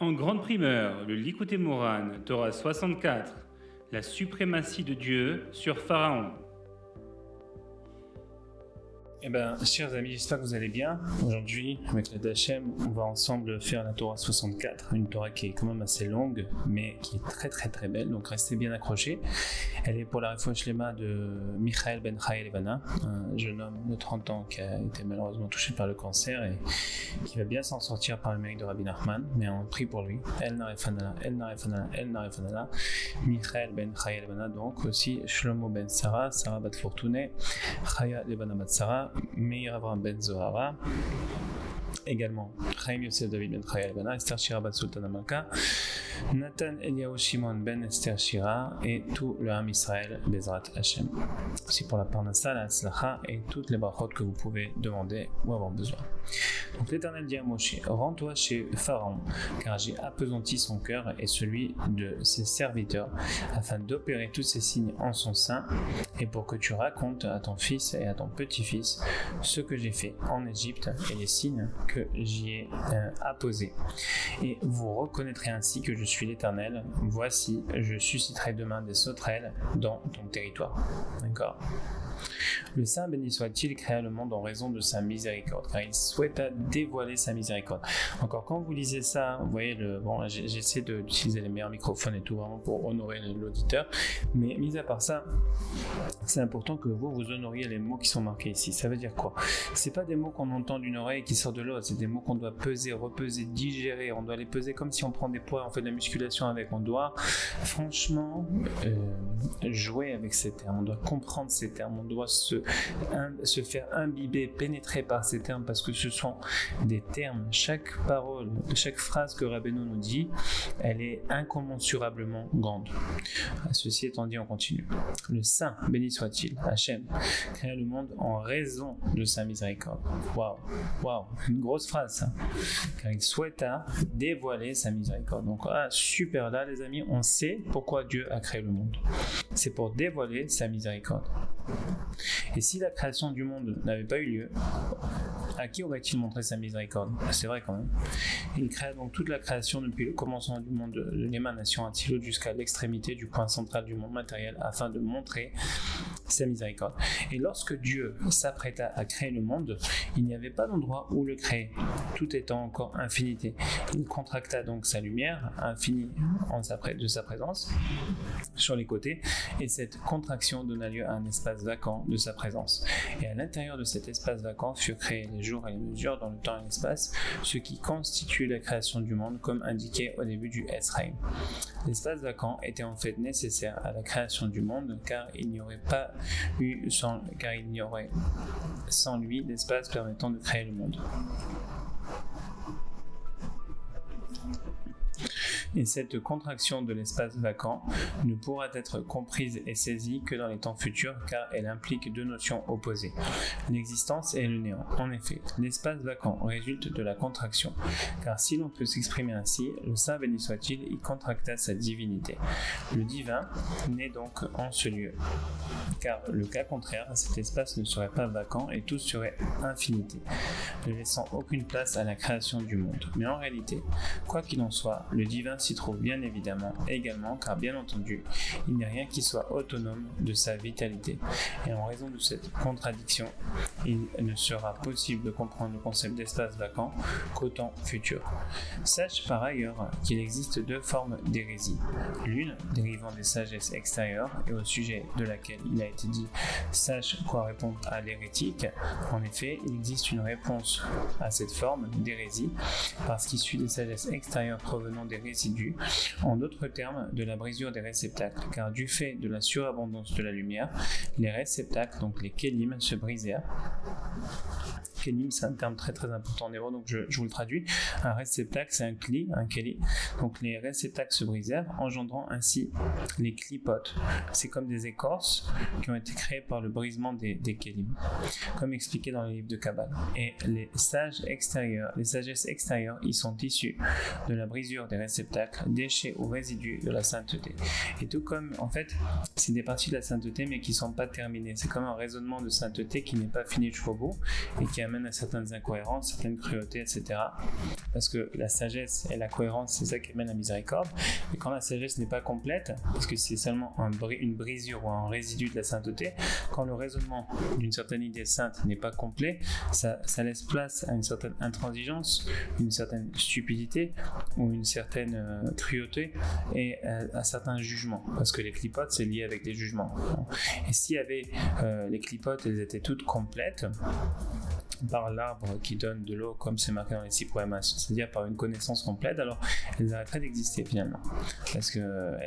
En grande primeur, le Likutei Moharan, Torah 64, la suprématie de Dieu sur Pharaon. Eh bien, chers amis, j'espère que vous allez bien. Aujourd'hui, avec l'aide d'Hachem, on va ensemble faire la Torah 64, une Torah qui est quand même assez longue, mais qui est très très très belle, donc restez bien accrochés. Elle est pour la Refoua Shlema de Michael Ben Chaya Levana, un jeune homme de 30 ans qui a été malheureusement touché par le cancer et qui va bien s'en sortir par le mérite de Rabbi Nachman, mais on prie pour lui. El Narefanala, El Narefanala, El Narefanala. Michael Ben Chaya Levana, donc aussi Shlomo Ben Sarah, Sarah Bat Fortuné, Chaya Levana Bat Sarah, Meir Avram Ben Zohara, également Chaim Yosef David Ben Chaya Levana, Esther Shira Bat Sultana Malka, Nathan Eliyahu Shimon Ben Esther Shira et tout le Ham Israël Bezrat Hashem. Aussi pour la Parnassa, la Hatzlacha et toutes les brachot que vous pouvez demander ou avoir besoin. Donc l'Éternel dit à Moshe, rends-toi chez Pharaon, car j'ai appesanti son cœur et celui de ses serviteurs, afin d'opérer tous ces signes en son sein, et pour que tu racontes à ton fils et à ton petit-fils ce que j'ai fait en Égypte et les signes que j'y ai apposés. Et vous reconnaîtrez ainsi que je suis l'Éternel. Voici, je susciterai demain des sauterelles dans ton territoire. D'accord ? Le Saint béni soit-il créa le monde en raison de sa miséricorde, car il souhaita dévoiler sa miséricorde. Encore quand vous lisez ça, vous voyez, j'essaie d'utiliser les meilleurs microphones et tout, vraiment pour honorer l'auditeur, mais mis à part ça, c'est important que vous honoriez les mots qui sont marqués ici. Ça veut dire quoi ? C'est pas des mots qu'on entend d'une oreille qui sortent de l'autre, c'est des mots qu'on doit peser, repeser, digérer, on doit les peser comme si on prend des poids, on fait de la musculation avec, on doit franchement jouer avec ces termes, on doit comprendre ces termes, on doit se faire imbiber, pénétrer par ces termes, parce que ce sont des termes, chaque parole, chaque phrase que Rabbeinu nous dit, elle est incommensurablement grande. Ceci étant dit, on continue. Le Saint, béni soit-il, Hachem, créa le monde en raison de sa miséricorde. Waouh, une grosse phrase ça. Car il souhaita dévoiler sa miséricorde. Donc super, là les amis, on sait pourquoi Dieu a créé le monde. C'est pour dévoiler sa miséricorde. Et si la création du monde n'avait pas eu lieu, à qui aurait-il montré sa miséricorde ? C'est vrai quand même. Il créa donc toute la création depuis le commencement du monde, de l'émanation Atzilut jusqu'à l'extrémité du point central du monde matériel, afin de montrer sa miséricorde. Et lorsque Dieu s'apprêta à créer le monde, il n'y avait pas d'endroit où le créer, tout étant encore infinité. Il contracta donc sa lumière infinie de sa présence sur les côtés, et cette contraction donna lieu à un espace vacant de sa présence. Et à l'intérieur de cet espace vacant furent créés les jours et les mesures dans le temps et l'espace, ce qui constitue la création du monde comme indiqué au début du Esraïm. L'espace vacant était en fait nécessaire à la création du monde, car il n'y aurait sans lui l'espace permettant de créer le monde. Et cette contraction de l'espace vacant ne pourra être comprise et saisie que dans les temps futurs, car elle implique deux notions opposées, l'existence et le néant. En effet, l'espace vacant résulte de la contraction, car si l'on peut s'exprimer ainsi, le Saint béni soit-il, il contracta sa divinité. Le divin naît donc en ce lieu, car le cas contraire, cet espace ne serait pas vacant et tout serait infinité, ne laissant aucune place à la création du monde. Mais en réalité, quoi qu'il en soit, le divin s'y trouve bien évidemment également, car bien entendu, il n'y a rien qui soit autonome de sa vitalité. Et en raison de cette contradiction, il ne sera possible de comprendre le concept d'espace vacant qu'au temps futur. Sache par ailleurs qu'il existe deux formes d'hérésie. L'une dérivant des sagesses extérieures et au sujet de laquelle il a été dit « sache quoi répondre à l'hérétique ». En effet, il existe une réponse à cette forme d'hérésie parce qu'issue des sagesses extérieures provenant des résidus, en d'autres termes de la brisure des réceptacles, car du fait de la surabondance de la lumière, les réceptacles, donc les kélim, se brisèrent. Kélim, c'est un terme très très important en hébreu, donc je vous le traduis. Un réceptacle, c'est un kéli. Donc les réceptacles se brisèrent, engendrant ainsi les clipotes. C'est comme des écorces qui ont été créées par le brisement des kélim, comme expliqué dans les livres de Kabbale. Et les sagesses extérieures, ils sont issus de la brisure des réceptacles, déchets ou résidus de la sainteté. Et tout comme, en fait, c'est des parties de la sainteté mais qui ne sont pas terminées. C'est comme un raisonnement de sainteté qui n'est pas fini jusqu'au bout et qui a amène à certaines incohérences, certaines cruautés, etc. Parce que la sagesse et la cohérence, c'est ça qui amène la miséricorde. Et quand la sagesse n'est pas complète, parce que c'est seulement une brisure ou un résidu de la sainteté, quand le raisonnement d'une certaine idée sainte n'est pas complet, ça laisse place à une certaine intransigeance, une certaine stupidité ou une certaine cruauté et à certains jugements. Parce que les clipotes, c'est lié avec des jugements. Et s'il y avait les clipotes, elles étaient toutes complètes par l'arbre qui donne de l'eau, comme c'est marqué dans les 6 poèmes, c'est-à-dire par une connaissance complète, alors elles arrêteraient d'exister finalement. Parce que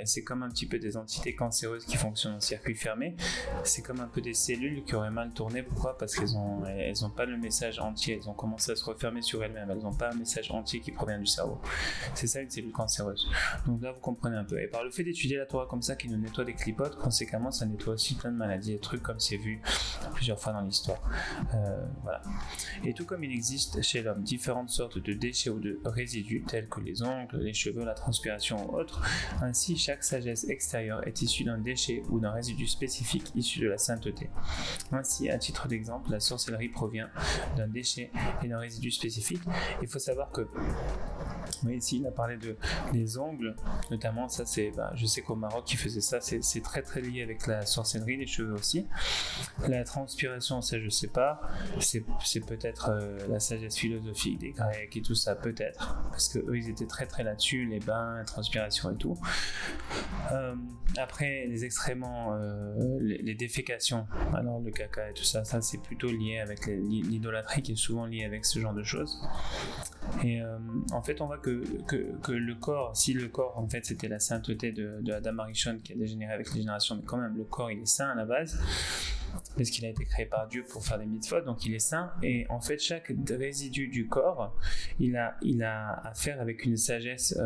c'est comme un petit peu des entités cancéreuses qui fonctionnent en circuit fermé, c'est comme un peu des cellules qui auraient mal tourné. Pourquoi ? Parce qu'elles ont pas le message entier, elles ont commencé à se refermer sur elles-mêmes, elles n'ont pas un message entier qui provient du cerveau. C'est ça une cellule cancéreuse. Donc là vous comprenez un peu. Et par le fait d'étudier la Torah comme ça, qui nous nettoie des clipotes, conséquemment ça nettoie aussi plein de maladies et trucs comme c'est vu plusieurs fois dans l'histoire. Voilà. Et tout comme il existe chez l'homme différentes sortes de déchets ou de résidus tels que les ongles, les cheveux, la transpiration ou autres, ainsi chaque sagesse extérieure est issue d'un déchet ou d'un résidu spécifique issu de la sainteté. Ainsi, à titre d'exemple, la sorcellerie provient d'un déchet et d'un résidu spécifique. Il faut savoir que oui, ici il a parlé des ongles, notamment ça c'est, je sais qu'au Maroc ils faisaient ça, c'est très très lié avec la sorcellerie, les cheveux aussi. La transpiration, ça je sais pas, c'est peut-être la sagesse philosophique des Grecs et tout ça, peut-être, parce que eux ils étaient très très là-dessus, les bains, la transpiration et tout. Après les excréments, les défécations, alors le caca et tout ça, ça c'est plutôt lié avec l'idolâtrie qui est souvent liée avec ce genre de choses. Et en fait on voit que le corps, si le corps en fait c'était la sainteté de Adam Arishon qui a dégénéré avec les générations, mais quand même le corps il est saint à la base parce qu'il a été créé par Dieu pour faire des mitzvot, donc il est saint. Et en fait chaque résidu du corps il a à faire avec une sagesse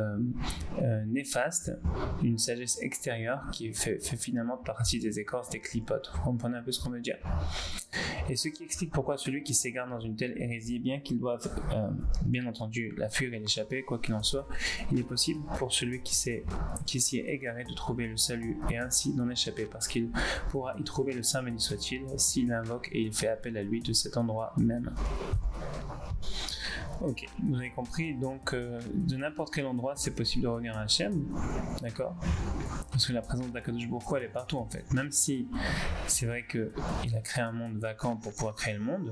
néfaste, une sagesse extérieure qui fait finalement partie des écorces, des clipotes. Vous comprenez un peu ce qu'on veut dire? Et ce qui explique pourquoi celui qui s'égare dans une telle hérésie, bien qu'il doive bien entendu la fuir et l'échapper, quoi qu'il en soit, il est possible pour celui qui s'y est égaré de trouver le salut et ainsi d'en échapper, parce qu'il pourra y trouver le saint béni soit-il s'il invoque et il fait appel à lui de cet endroit même. Ok, vous avez compris, donc de n'importe quel endroit c'est possible de revenir à Hachem, d'accord? Parce que la présence d'Akadosh Baruch Hu elle est partout en fait, même si c'est vrai qu'il a créé un monde vacant pour pouvoir créer le monde,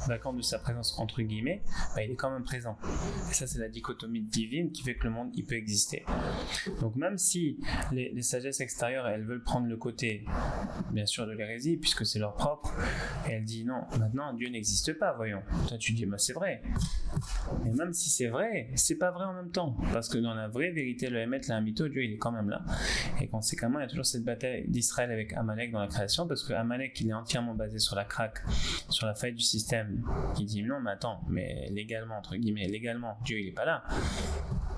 vacant de sa présence entre guillemets, il est quand même présent. Et ça c'est la dichotomie divine qui fait que le monde il peut exister. Donc même si les sagesses extérieures elles veulent prendre le côté bien sûr de l'hérésie puisque c'est leur propre, et elle dit non, maintenant Dieu n'existe pas, voyons. Toi tu dis c'est vrai. Mais même si c'est vrai, c'est pas vrai en même temps. Parce que dans la vraie vérité, le Hémet, la Hamito, Dieu, il est quand même là. Et conséquemment, il y a toujours cette bataille d'Israël avec Amalek dans la création, parce que Amalek, il est entièrement basé sur la craque, sur la faille du système, qui dit non, mais attends, mais légalement, entre guillemets, légalement, Dieu, il est pas là.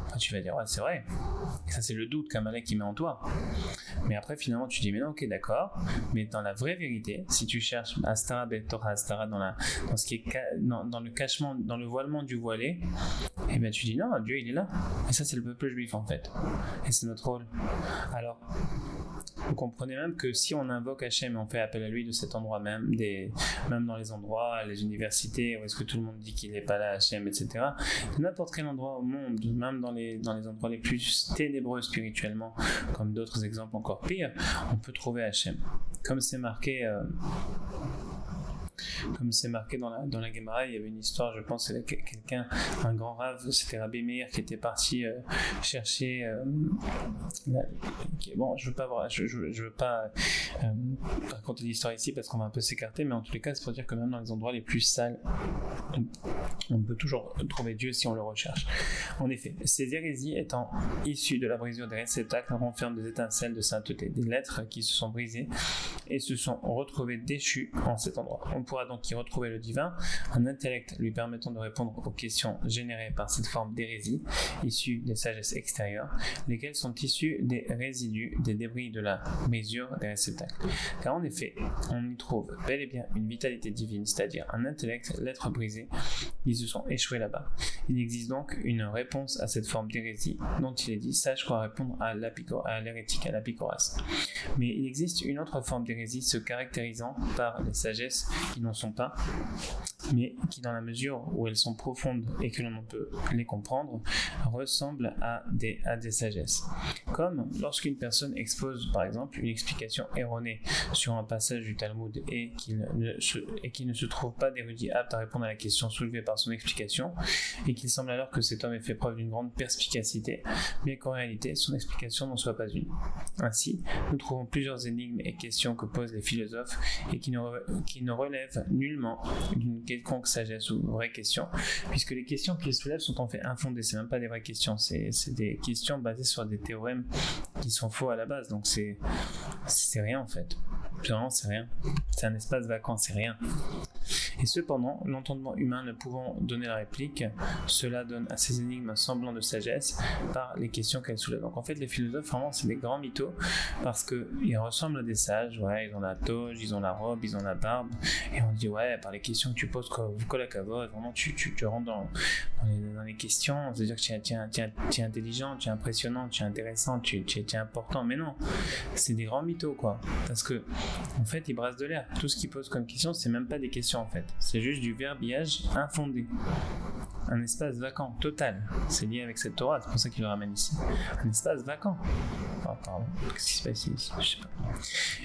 Enfin, tu vas dire, ouais, c'est vrai. Et ça, c'est le doute qu'Amalek, il met en toi. Mais après, finalement, tu dis, mais non, ok, d'accord. Mais dans la vraie vérité, si tu cherches Astara, Torah, Astara, dans ce qui est dans le cachement, dans le voilement du voilé, et bien tu dis non, Dieu il est là. Et ça c'est le peuple juif en fait. Et c'est notre rôle. Alors, vous comprenez même que si on invoque Hachem et on fait appel à lui de cet endroit même, même dans les endroits, les universités, où est-ce que tout le monde dit qu'il n'est pas là, Hachem, etc. De n'importe quel endroit au monde, même dans les endroits les plus ténébreux spirituellement, comme d'autres exemples encore pires, on peut trouver Hachem. Comme c'est marqué dans la Gemara, il y avait une histoire, je pense, avec quelqu'un, un grand rave, c'était Rabbi Meir qui était parti chercher. Bon, je veux pas raconter l'histoire ici parce qu'on va un peu s'écarter, mais en tous les cas, c'est pour dire que même dans les endroits les plus sales, on peut toujours trouver Dieu si on le recherche. En effet, ces hérésies étant issues de la brisure des réceptacles renferment des étincelles de sainteté, des lettres qui se sont brisées et se sont retrouvées déchues en cet endroit. On pourra donc y retrouver le divin, un intellect lui permettant de répondre aux questions générées par cette forme d'hérésie, issue des sagesses extérieures, lesquelles sont issues des résidus, des débris de la brisure des réceptacles. Car en effet, on y trouve bel et bien une vitalité divine, c'est-à-dire un intellect, l'être brisé, qui se sont échoués là-bas. Il existe donc une réponse à cette forme d'hérésie, dont il est dit, sage quoi répondre à l'hérétique, à l'apicoras. Mais il existe une autre forme d'hérésie se caractérisant par les sagesses qui n'en sont pas, mais qui dans la mesure où elles sont profondes et que l'on peut les comprendre, ressemblent à des sagesses. Comme lorsqu'une personne expose par exemple une explication erronée sur un passage du Talmud et qu'il ne se trouve pas d'érudit apte à répondre à la question soulevée par son explication, et qu'il semble alors que cet homme ait fait preuve d'une grande perspicacité, mais qu'en réalité son explication n'en soit pas une. Ainsi, nous trouvons plusieurs énigmes et questions que posent les philosophes et qui ne relèvent nullement d'une quelconque sagesse ou vraie question, puisque les questions qu'ils soulèvent sont en fait infondées. C'est même pas des vraies questions, c'est des questions basées sur des théorèmes qui sont faux à la base. Donc c'est rien en fait. Vraiment, c'est rien. C'est un espace vacant, c'est rien. Et cependant, l'entendement humain ne pouvant donner la réplique, cela donne à ces énigmes un semblant de sagesse par les questions qu'elles soulèvent. Donc en fait, les philosophes, vraiment, c'est des grands mythos parce qu'ils ressemblent à des sages. Ouais, ils ont la toge, ils ont la robe, ils ont la barbe. Et on dit, ouais, par les questions que tu poses, vraiment, tu rentres dans les questions. C'est-à-dire que tu es intelligent, tu es impressionnant, tu es intéressant, tu es important. Mais non, c'est des grands mythos, quoi. Parce que en fait, ils brassent de l'air. Tout ce qu'ils posent comme question, c'est même pas des questions en fait. C'est juste du verbiage infondé. Un espace vacant, total. C'est lié avec cette Torah, c'est pour ça qu'il le ramène ici. Un espace vacant. Oh, pardon, qu'est-ce qui se passe ici? Je sais pas.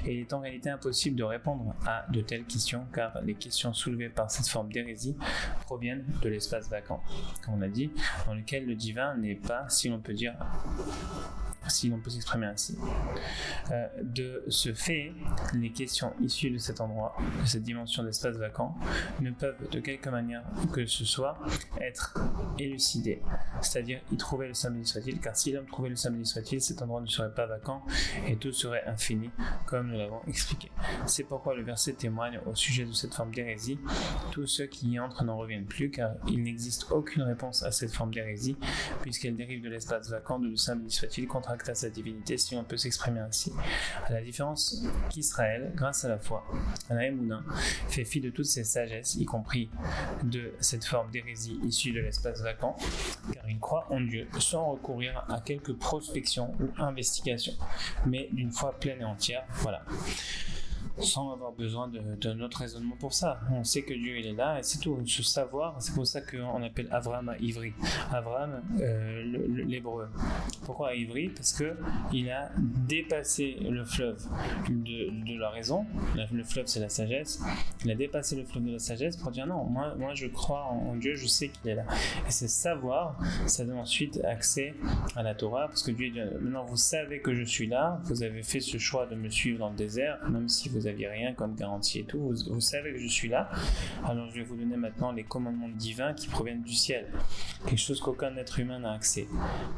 Et il est en réalité impossible de répondre à de telles questions, car les questions soulevées par cette forme d'hérésie proviennent de l'espace vacant, comme on a dit, dans lequel le divin n'est pas, si l'on peut s'exprimer ainsi. De ce fait, les questions issues de cet endroit, de cette dimension d'espace vacant, ne peuvent de quelque manière que ce soit être élucidées, c'est-à-dire y trouver le samedi soit-il, car si l'homme trouvait le samedi soit-il, cet endroit ne serait pas vacant et tout serait infini, comme nous l'avons expliqué. C'est pourquoi le verset témoigne au sujet de cette forme d'hérésie: tous ceux qui y entrent n'en reviennent plus, car il n'existe aucune réponse à cette forme d'hérésie, puisqu'elle dérive de l'espace vacant, de le samedi soit-il contracte à sa divinité, si on peut s'exprimer ainsi. À la différence qu'Israël, grâce à la foi, à la Emouna, fait fi de toutes ses sagesses, y compris de cette forme d'hérésie issue de l'espace vacant, car il croit en Dieu sans recourir à quelque prospection ou investigation, mais d'une foi pleine et entière. Voilà. Sans avoir besoin de notre raisonnement pour ça. On sait que Dieu il est là et c'est tout. Ce savoir, c'est pour ça qu'on appelle Abraham à Ivri. Abraham, l'hébreu. Pourquoi à Ivri? Parce que il a dépassé le fleuve de la raison. Le fleuve c'est la sagesse. Il a dépassé le fleuve de la sagesse pour dire non, moi je crois en Dieu, je sais qu'il est là. Et ce savoir, ça donne ensuite accès à la Torah, parce que Dieu dit maintenant vous savez que je suis là, vous avez fait ce choix de me suivre dans le désert, même si vous n'aviez rien comme garantie et tout, vous savez que je suis là, alors je vais vous donner maintenant les commandements divins qui proviennent du ciel, quelque chose qu'aucun être humain n'a accès.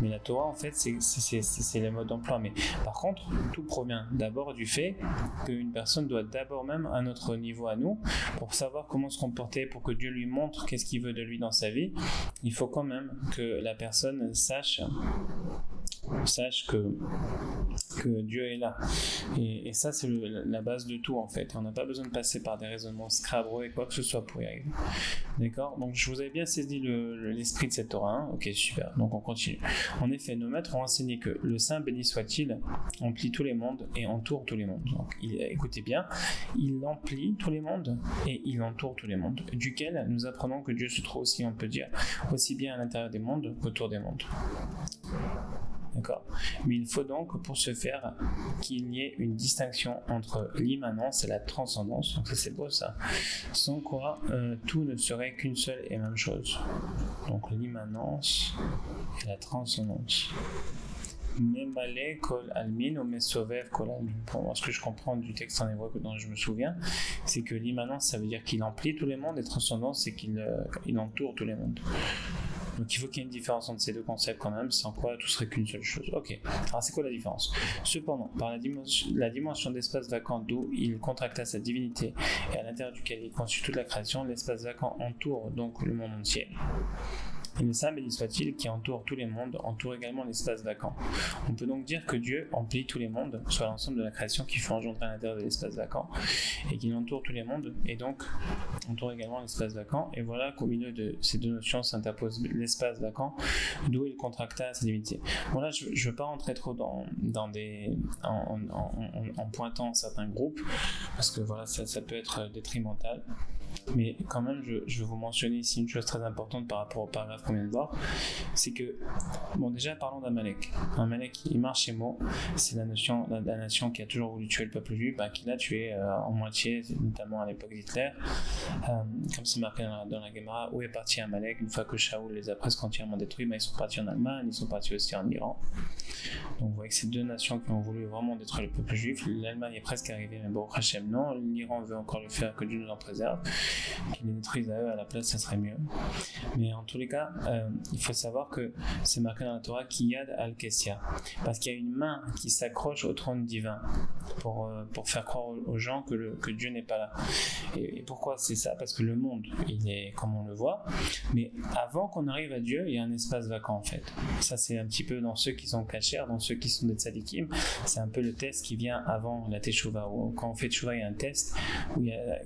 Mais la Torah en fait c'est les modes d'emploi, mais par contre tout provient d'abord du fait qu'une personne doit d'abord même à notre niveau à nous, pour savoir comment se comporter, pour que Dieu lui montre qu'est-ce qu'il veut de lui dans sa vie, il faut quand même que la personne sache que Dieu est là, et ça c'est la base de tout en fait. On n'a pas besoin de passer par des raisonnements scrabres et quoi que ce soit pour y arriver. D'accord? Donc je vous avais bien saisi l'esprit de cette Torah, hein. Ok, super, donc on continue. En effet, nos maîtres ont enseigné que le Saint béni soit-il emplit tous les mondes et entoure tous les mondes. Donc écoutez bien, il emplit tous les mondes et il entoure tous les mondes, duquel nous apprenons que Dieu se trouve aussi, on peut dire, aussi bien à l'intérieur des mondes qu'autour des mondes. D'accord. Mais il faut donc pour ce faire qu'il y ait une distinction entre l'immanence et la transcendance. Donc ça c'est beau ça. Sans quoi tout ne serait qu'une seule et même chose. Donc l'immanence et la transcendance. Memale kol almin ou mesovev kol almin. Pour moi, ce que je comprends du texte en hébreu dont je me souviens, c'est que l'immanence ça veut dire qu'il emplit tous les mondes et transcendance c'est qu'il entoure tous les mondes. Donc il faut qu'il y ait une différence entre ces deux concepts quand même, sans quoi tout serait qu'une seule chose. Ok, alors c'est quoi la différence? Cependant, par la dimension d'espace vacant d'où il contracta sa divinité et à l'intérieur duquel il conçut toute la création, l'espace vacant entoure donc le monde entier. Et le Saint béni soit-il qui entoure tous les mondes entoure également l'espace vacant. On peut donc dire que Dieu emplit tous les mondes, soit l'ensemble de la création qui fait engendrer à l'intérieur de l'espace vacant, et qu'il entoure tous les mondes, et donc entoure également l'espace vacant. Et voilà qu'au milieu de ces deux notions s'interpose l'espace vacant, d'où il contracta sa divinité. Bon là, je ne veux pas rentrer trop en pointant certains groupes, parce que voilà, ça peut être détrimental. Mais quand même, je vais vous mentionner ici une chose très importante par rapport au paragraphe qu'on vient de voir, c'est que, bon, déjà parlons d'Amalek. Amalek, il marche chez Mo, c'est la nation qui a toujours voulu tuer le peuple juif, qui l'a tué en moitié, notamment à l'époque d'Hitler, comme c'est marqué dans la Gemara, où est parti Amalek une fois que Shaoul les a presque entièrement détruits. Ils sont partis en Allemagne, ils sont partis aussi en Iran. Donc vous voyez que c'est deux nations qui ont voulu vraiment détruire le peuple juif. L'Allemagne est presque arrivée, mais bon, Hachem non. L'Iran veut encore le faire, que Dieu nous en préserve. Qu'ils les détruisent à eux à la place, ça serait mieux. Mais en tous les cas, il faut savoir que c'est marqué dans la Torah Kiyad al-Kessia, parce qu'il y a une main qui s'accroche au trône divin pour faire croire aux gens que Dieu n'est pas là. Et pourquoi c'est ça? Parce que le monde, il est comme on le voit, mais avant qu'on arrive à Dieu, il y a un espace vacant en fait. Ça, c'est un petit peu dans ceux qui sont cachers, dans ceux qui sont des tzadikim, c'est un peu le test qui vient avant la teshuva. Quand on fait teshuva, il y a un test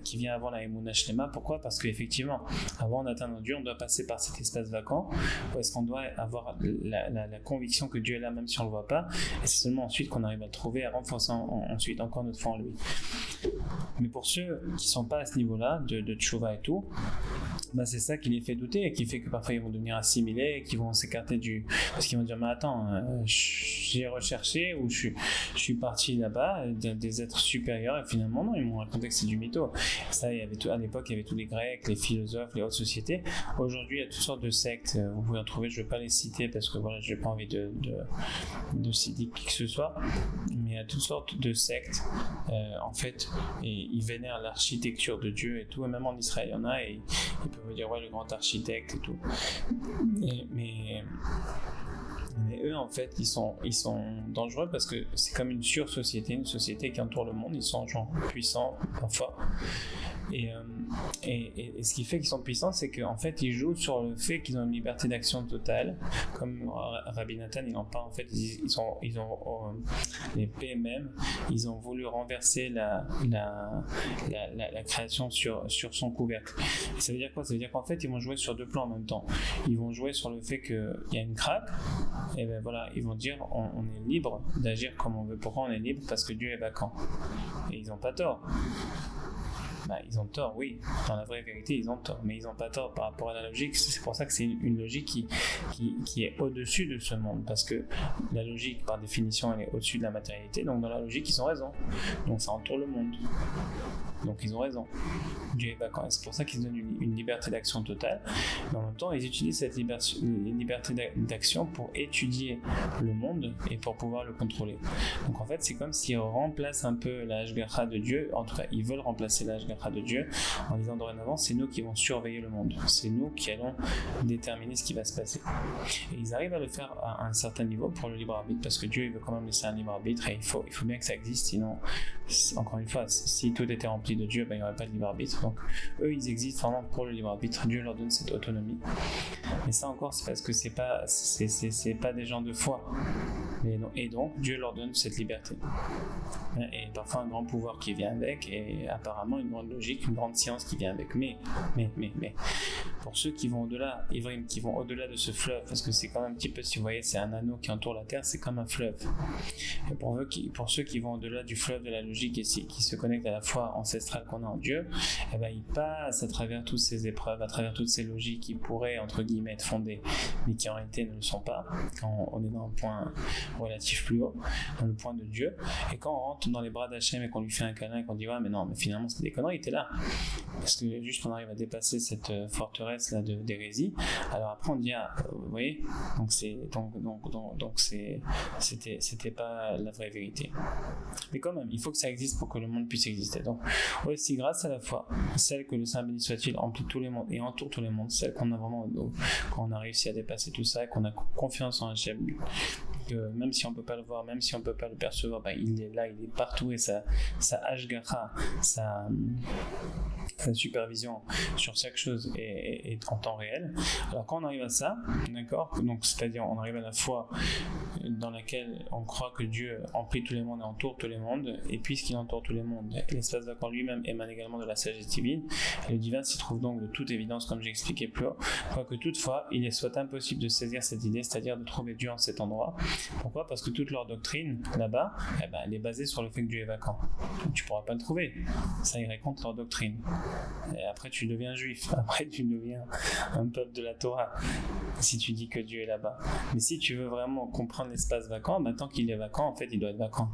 qui vient avant la emunah shlema. Pourquoi? Parce qu'effectivement, avant d'atteindre Dieu, on doit passer par cet espace vacant, parce qu'on doit avoir la conviction que Dieu est là, même si on ne le voit pas, et c'est seulement ensuite qu'on arrive à le trouver, à renforcer ensuite encore notre foi en lui. Mais pour ceux qui ne sont pas à ce niveau-là, de teshuva et tout, c'est ça qui les fait douter et qui fait que parfois ils vont devenir assimilés et qu'ils vont s'écarter parce qu'ils vont dire mais attends, j'ai recherché ou je suis parti là-bas des êtres supérieurs et finalement non, ils m'ont raconté que c'est du mytho. Ça, à l'époque il y avait tous les Grecs, les philosophes, les hautes sociétés. Aujourd'hui il y a toutes sortes de sectes, vous pouvez en trouver, je ne vais pas les citer parce que voilà, je n'ai pas envie de citer qui que ce soit, mais il y a toutes sortes de sectes en fait, et ils vénèrent l'architecture de Dieu et tout, et même en Israël il y en a, et ils peuvent dire ouais, le grand architecte et tout, mais eux en fait ils sont dangereux parce que c'est comme une sur-société, une société qui entoure le monde. Ils sont gens puissants parfois, et ce qui fait qu'ils sont puissants, c'est qu'en fait ils jouent sur le fait qu'ils ont une liberté d'action totale, comme Rabbi Nathan il en parle. En fait ils ont les PMM, ils ont voulu renverser la création sur son couvercle. Et ça veut dire quoi? Ça veut dire qu'en fait ils vont jouer sur deux plans en même temps. Ils vont jouer sur le fait qu'il y a une craque, et ben voilà, ils vont dire on est libre d'agir comme on veut. Pourquoi on est libre? Parce que Dieu est vacant. Et ils n'ont pas tort. Ils ont tort, oui. Dans la vraie vérité, ils ont tort. Mais ils n'ont pas tort par rapport à la logique. C'est pour ça que c'est une logique qui est au-dessus de ce monde. Parce que la logique, par définition, elle est au-dessus de la matérialité. Donc dans la logique, ils ont raison. Donc ça entoure le monde. Donc ils ont raison. Dieu est vacant. Et c'est pour ça qu'ils donnent une liberté d'action totale. Mais en même temps, ils utilisent cette liberté d'action pour étudier le monde et pour pouvoir le contrôler. Donc en fait, c'est comme s'ils remplacent un peu la Hashgacha de Dieu. En tout cas, ils veulent remplacer la Hashgacha de Dieu en disant dorénavant c'est nous qui allons surveiller le monde, c'est nous qui allons déterminer ce qui va se passer. Et ils arrivent à le faire à un certain niveau pour le libre arbitre, parce que Dieu il veut quand même laisser un libre arbitre, et il faut bien que ça existe, sinon encore une fois, si tout était rempli de Dieu, il n'y aurait pas de libre arbitre. Donc eux ils existent vraiment pour le libre arbitre, Dieu leur donne cette autonomie. Mais ça encore c'est parce que c'est pas des gens de foi, et donc Dieu leur donne cette liberté, et parfois un grand pouvoir qui vient avec, et apparemment une grande logique, une grande science qui vient avec. Mais pour ceux qui vont au-delà, Ivrim, qui vont au-delà de ce fleuve, parce que c'est quand même un petit peu, si vous voyez, c'est un anneau qui entoure la terre, c'est comme un fleuve. Et pour ceux qui vont au-delà du fleuve de la logique et qui se connectent à la foi ancestrale qu'on a en Dieu, ils passent à travers toutes ces épreuves, à travers toutes ces logiques qui pourraient entre guillemets être fondées, mais qui en réalité ne le sont pas, quand on est dans un point relatif plus haut, dans le point de Dieu. Et quand on rentre dans les bras d'Hachem et qu'on lui fait un câlin et qu'on dit ouais mais non, mais finalement c'est des conneries, il était là, parce que juste on arrive à dépasser cette forteresse là d'hérésie, alors après on dit vous voyez, donc c'était pas la vraie vérité. Mais quand même il faut que ça existe pour que le monde puisse exister. Donc aussi grâce à la foi, celle que le Saint béni soit-il emplit tous les mondes et entoure tous les mondes, celle qu'on a vraiment, quand on a réussi à dépasser tout ça et qu'on a confiance en Hachem, que même si on peut pas le voir, même si on peut pas le percevoir, il est là, il est partout, et sa hashgacha, sa supervision sur chaque chose est en temps réel. Alors quand on arrive à ça, d'accord, donc c'est-à-dire on arrive à la foi dans laquelle on croit que Dieu emplit tous les mondes et entoure tous les mondes, et puisqu'il entoure tous les mondes, l'espace vacant lui-même émane également de la sagesse divine, et le divin s'y trouve donc de toute évidence, comme j'ai expliqué plus haut, quoique toutefois il est soit impossible de saisir cette idée, c'est-à-dire de trouver Dieu en cet endroit, Pourquoi ? Parce que toute leur doctrine là-bas, elle est basée sur le fait que Dieu est vacant. Donc, tu ne pourras pas le trouver. Ça irait contre leur doctrine. Et après, tu deviens juif. Après, tu deviens un peuple de la Torah. Si tu dis que Dieu est là-bas. Mais si tu veux vraiment comprendre l'espace vacant, tant qu'il est vacant, en fait, il doit être vacant.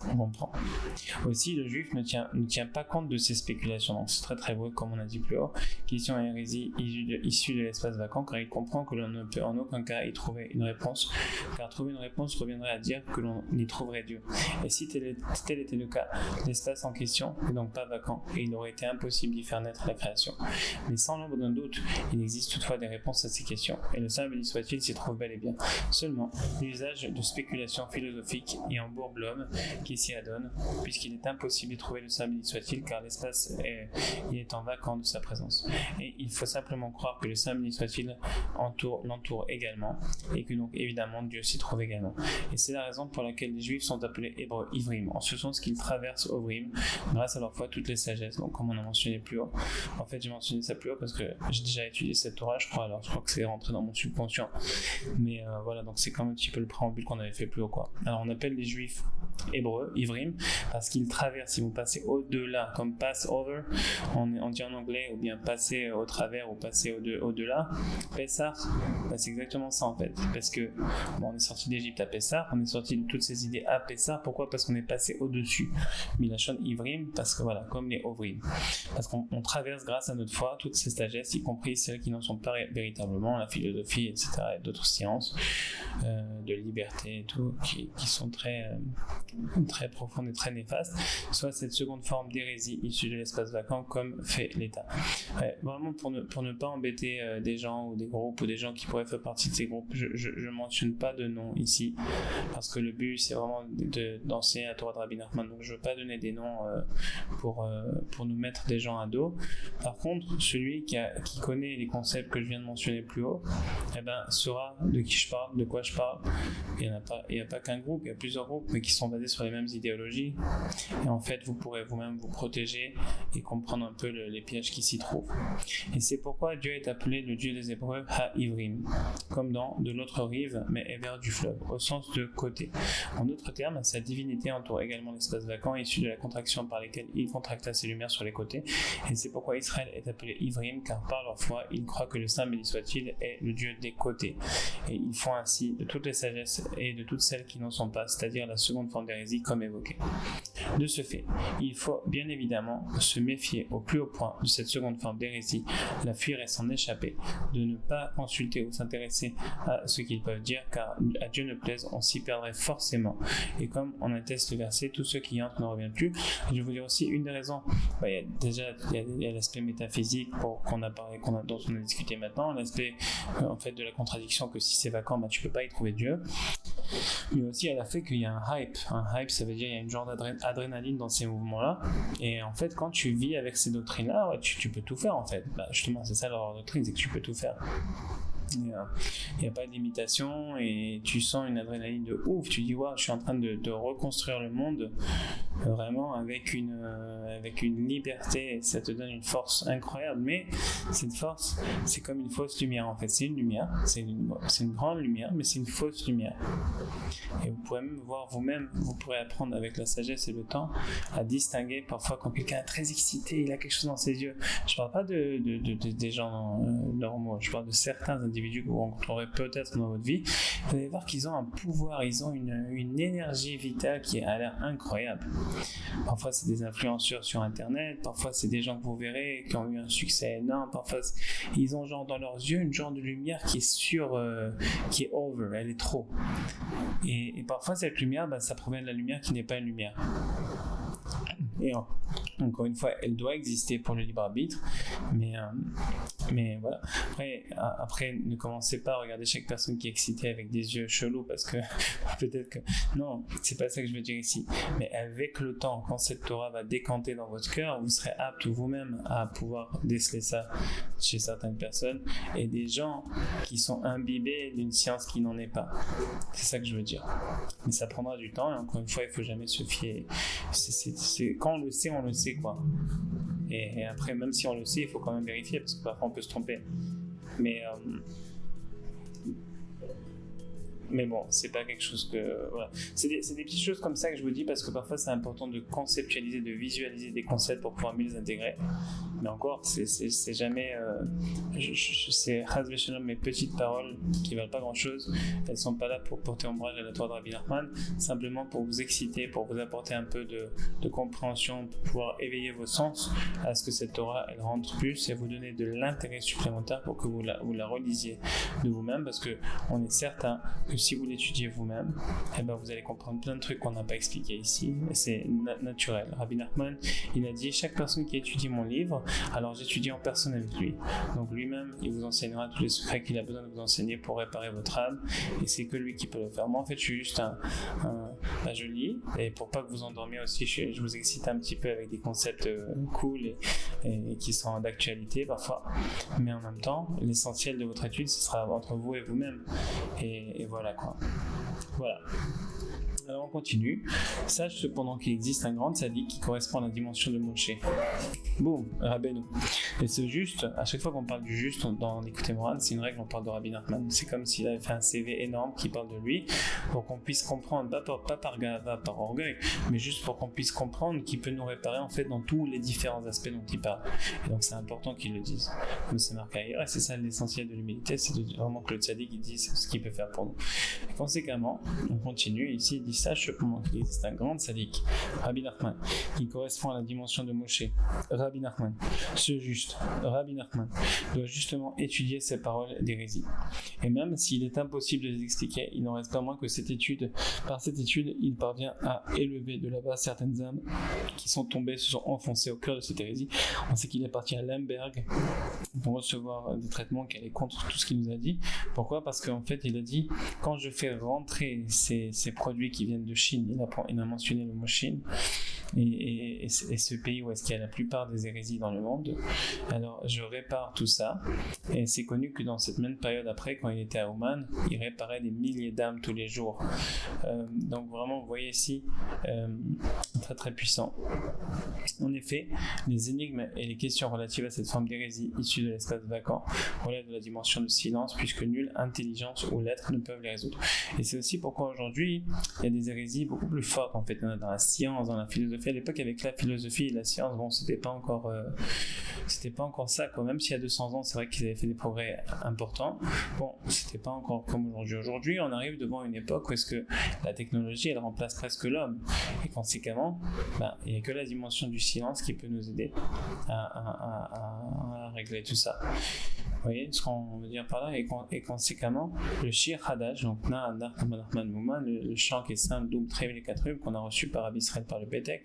On comprend. Aussi, le juif ne tient pas compte de ces spéculations. Donc, c'est très très beau, comme on a dit plus haut. Question et hérésie issue de l'espace vacant, car il comprend que l'on ne peut en aucun cas y trouver une réponse, car trouver une réponse reviendrait à dire que l'on y trouverait Dieu. Et si tel était le cas, l'espace en question n'est donc pas vacant, et il aurait été impossible d'y faire naître la création. Mais sans l'ombre d'un doute, il existe toutefois des réponses à ces questions, et le Saint béni soit-il s'y trouve bel et bien. Seulement, l'usage de spéculations philosophiques y embourbe l'homme qui s'y adonne, puisqu'il est impossible de trouver le Saint béni soit-il, car l'espace est en vacant de sa présence. Et il faut simplement croire que le Saint béni soit-il l'entoure également, et que donc évidemment Dieu s'y trouve également. Et c'est la raison pour laquelle les Juifs sont appelés Hébreux Ivrim, en ce sens qu'ils traversent Ovrim grâce à leur foi toutes les sagesses. Donc comme on a mentionné plus haut, en fait j'ai mentionné ça plus haut parce que j'ai déjà étudié cette Torah, je crois que c'est rentré dans mon subconscient. Mais voilà, donc c'est quand même un petit peu le préambule qu'on avait fait plus haut, quoi. Alors on appelle les Juifs Hébreux Ivrim parce qu'ils traversent, ils vont passer au-delà, comme pass over on dit en anglais, ou bien passer au travers ou passer au-delà. Pessah, c'est exactement ça en fait, parce que on est sorti d'Égypte à Pessah, on est sorti de toutes ces idées à Pessah. Pourquoi ? Parce qu'on est passé au-dessus. Milachon Ivrim, parce que voilà, comme les Ovrim, parce qu'on traverse grâce à notre foi toutes ces sagesses, y compris celles qui n'en sont pas véritablement, la philosophie, etc., et d'autres sciences de liberté et tout, qui sont très profondes et très néfastes, soit cette seconde forme d'hérésie issue de l'espace vacant, comme fait l'État. Vraiment, pour ne pas embêter des gens ou des groupes ou des gens qui pourraient faire partie de ces groupes, je mentionne pas de nom ici, parce que le but c'est vraiment d'enseigner la Torah de Rabbi Nachman, donc je veux pas donner des noms pour nous mettre des gens à dos. Par contre, celui qui connaît les concepts que je viens de mentionner plus haut, saura de qui je parle, de quoi je parle. Il n'y a pas qu'un groupe, il y a plusieurs groupes, mais qui sont basés sur les mêmes idéologies. Et en fait, vous pourrez vous-même vous protéger et comprendre un peu les pièges qui s'y trouvent. Et c'est pourquoi Dieu est appelé le Dieu des Hébreux Ha-Ivrim, comme dans de l'autre rive, mais vers du fleuve, au sens de côté. En d'autres termes, sa divinité entoure également l'espace vacant issu de la contraction par laquelle il contracta ses lumières sur les côtés. Et c'est pourquoi Israël est appelé Ivrim, car par leur foi, ils croient que le Saint béni soit-il est le Dieu des côtés. Et ils font ainsi de toutes les sagesses et de toutes celles qui n'en sont pas, c'est-à-dire la seconde forme d'hérésie comme évoqué. De ce fait, il faut bien évidemment se méfier au plus haut point de cette seconde forme d'hérésie, la fuir et s'en échapper, de ne pas consulter ou s'intéresser à ce qu'ils peuvent dire, car à Dieu ne plaise, on s'y perdrait forcément. Et comme on atteste le verset, tous ceux qui y entrent ne reviennent plus. Je vais vous dire aussi une des raisons. Il y a l'aspect métaphysique dont on a discuté maintenant, l'aspect en fait de la contradiction que si c'est vacant, tu peux pas y trouver Dieu. Mais aussi elle a fait qu'il y a un hype. Un hype, ça veut dire il y a une genre d'adrénaline dans ces mouvements-là. Et en fait, quand tu vis avec ces doctrines-là, tu peux tout faire en fait. Justement, c'est ça leur doctrine, c'est que tu peux tout faire. Il n'y a pas d'imitation et tu sens une adrénaline de ouf. Tu dis je suis en train de reconstruire le monde vraiment avec une liberté. Ça te donne une force incroyable, mais cette force c'est comme une fausse lumière en fait. C'est une lumière, c'est une grande lumière, mais c'est une fausse lumière. Et vous pourrez même voir vous-même, vous pourrez apprendre avec la sagesse et le temps à distinguer parfois quand quelqu'un est très excité, il a quelque chose dans ses yeux. Je parle pas des gens normaux, je parle de certains individus que vous rencontrerez peut-être dans votre vie. Vous allez voir qu'ils ont un pouvoir, ils ont une énergie vitale qui a l'air incroyable. Parfois c'est des influenceurs sur internet, parfois c'est des gens que vous verrez qui ont eu un succès énorme, parfois ils ont dans leurs yeux une genre de lumière qui est qui est over, elle est trop. Et parfois cette lumière, ça provient de la lumière qui n'est pas une lumière. Et encore une fois, elle doit exister pour le libre arbitre, mais voilà. Après, ne commencez pas à regarder chaque personne qui est excitée avec des yeux chelous, parce que peut-être que non, c'est pas ça que je veux dire ici. Mais avec le temps, quand cette Torah va décanter dans votre cœur, vous serez apte vous-même à pouvoir déceler ça chez certaines personnes et des gens qui sont imbibés d'une science qui n'en est pas. C'est ça que je veux dire. Mais ça prendra du temps et encore une fois, il faut jamais se fier. Quand on le sait quoi. Et après, même si on le sait, il faut quand même vérifier parce que parfois on peut se tromper. Mais mais bon, c'est pas quelque chose que... Voilà. C'est des petites choses comme ça que je vous dis parce que parfois c'est important de conceptualiser, de visualiser des concepts pour pouvoir mieux les intégrer. Mais encore, c'est jamais... c'est mes petites paroles qui valent pas grand-chose. Elles sont pas là pour porter ombrage à la Torah de Rabbi Nachman, simplement pour vous exciter, pour vous apporter un peu de compréhension, pour pouvoir éveiller vos sens à ce que cette Torah, elle rentre plus et vous donner de l'intérêt supplémentaire pour que vous la relisiez de vous-même, parce que on est certain que si vous l'étudiez vous-même, eh ben vous allez comprendre plein de trucs qu'on n'a pas expliqués ici, et c'est naturel. Rabbi Nachman, il a dit, chaque personne qui étudie mon livre, alors j'étudie en personne avec lui. Donc lui-même, il vous enseignera tous les secrets qu'il a besoin de vous enseigner pour réparer votre âme, et c'est que lui qui peut le faire. Moi, en fait, je suis juste je lis, et pour pas que vous endormiez aussi, je vous excite un petit peu avec des concepts cool et qui sont d'actualité parfois, mais en même temps, l'essentiel de votre étude, ce sera entre vous et vous-même, et voilà quoi. Voilà. Alors on continue. Sache cependant qu'il existe un grand tzaddik qui correspond à la dimension de Moshe. Boum, Rabbeinu. Et ce juste, à chaque fois qu'on parle du juste dans l'Écoutez Moran, c'est une règle, on parle de Rabbi Nachman. C'est comme s'il avait fait un CV énorme qui parle de lui, pour qu'on puisse comprendre, pas par gava, par orgueil, mais juste pour qu'on puisse comprendre qu'il peut nous réparer en fait dans tous les différents aspects dont il parle. Et donc c'est important qu'il le dise. Comme c'est marqué ailleurs, et c'est ça l'essentiel de l'humilité, c'est vraiment que le tzaddik il dise ce qu'il peut faire pour nous. Et conséquemment, on continue, ici il dit sache cependant qu'il existe un grand tzaddik, Rabbi Nachman, qui correspond à la dimension de Moshe. Rabbi Nachman, ce juste, Rabbi Nachman, doit justement étudier ces paroles d'hérésie. Et même s'il est impossible de les expliquer, il n'en reste pas moins que par cette étude, il parvient à élever de là-bas certaines âmes qui sont tombées, se sont enfoncées au cœur de cette hérésie. On sait qu'il est parti à Lemberg pour recevoir des traitements qui allaient contre tout ce qu'il nous a dit. Pourquoi ? Parce qu'en fait, il a dit, quand je fais rentrer ces produits qui viennent de Chine, il a mentionné le mot Chine, et ce pays où est-ce qu'il y a la plupart des hérésies dans le monde, alors je répare tout ça, et c'est connu que dans cette même période après, quand il était à Oman, il réparait des milliers d'âmes tous les jours. Donc vraiment, vous voyez ici, très très puissant. En effet, les énigmes et les questions relatives à cette forme d'hérésie issue de l'espace vacant relèvent de la dimension de silence, puisque nulle intelligence ou lettres ne peuvent les résoudre. Et c'est aussi pourquoi aujourd'hui, il y a des hérésies beaucoup plus fortes en fait, dans la science, dans la philosophie. À l'époque, avec la philosophie et la science, bon, c'était pas encore ça, quoi. Même s'il y a 200 ans, c'est vrai qu'ils avaient fait des progrès importants. Bon, c'était pas encore comme aujourd'hui. Aujourd'hui, on arrive devant une époque où est-ce que la technologie, elle remplace presque l'homme. Et conséquemment, il n'y a que la dimension du silence qui peut nous aider à régler tout ça. Vous voyez ce qu'on veut dire par là, et conséquemment, le Shir Hadash, donc le chant qui est simple, double, trével et quadruple qu'on a reçu par Rabbi Israël par le Pétek,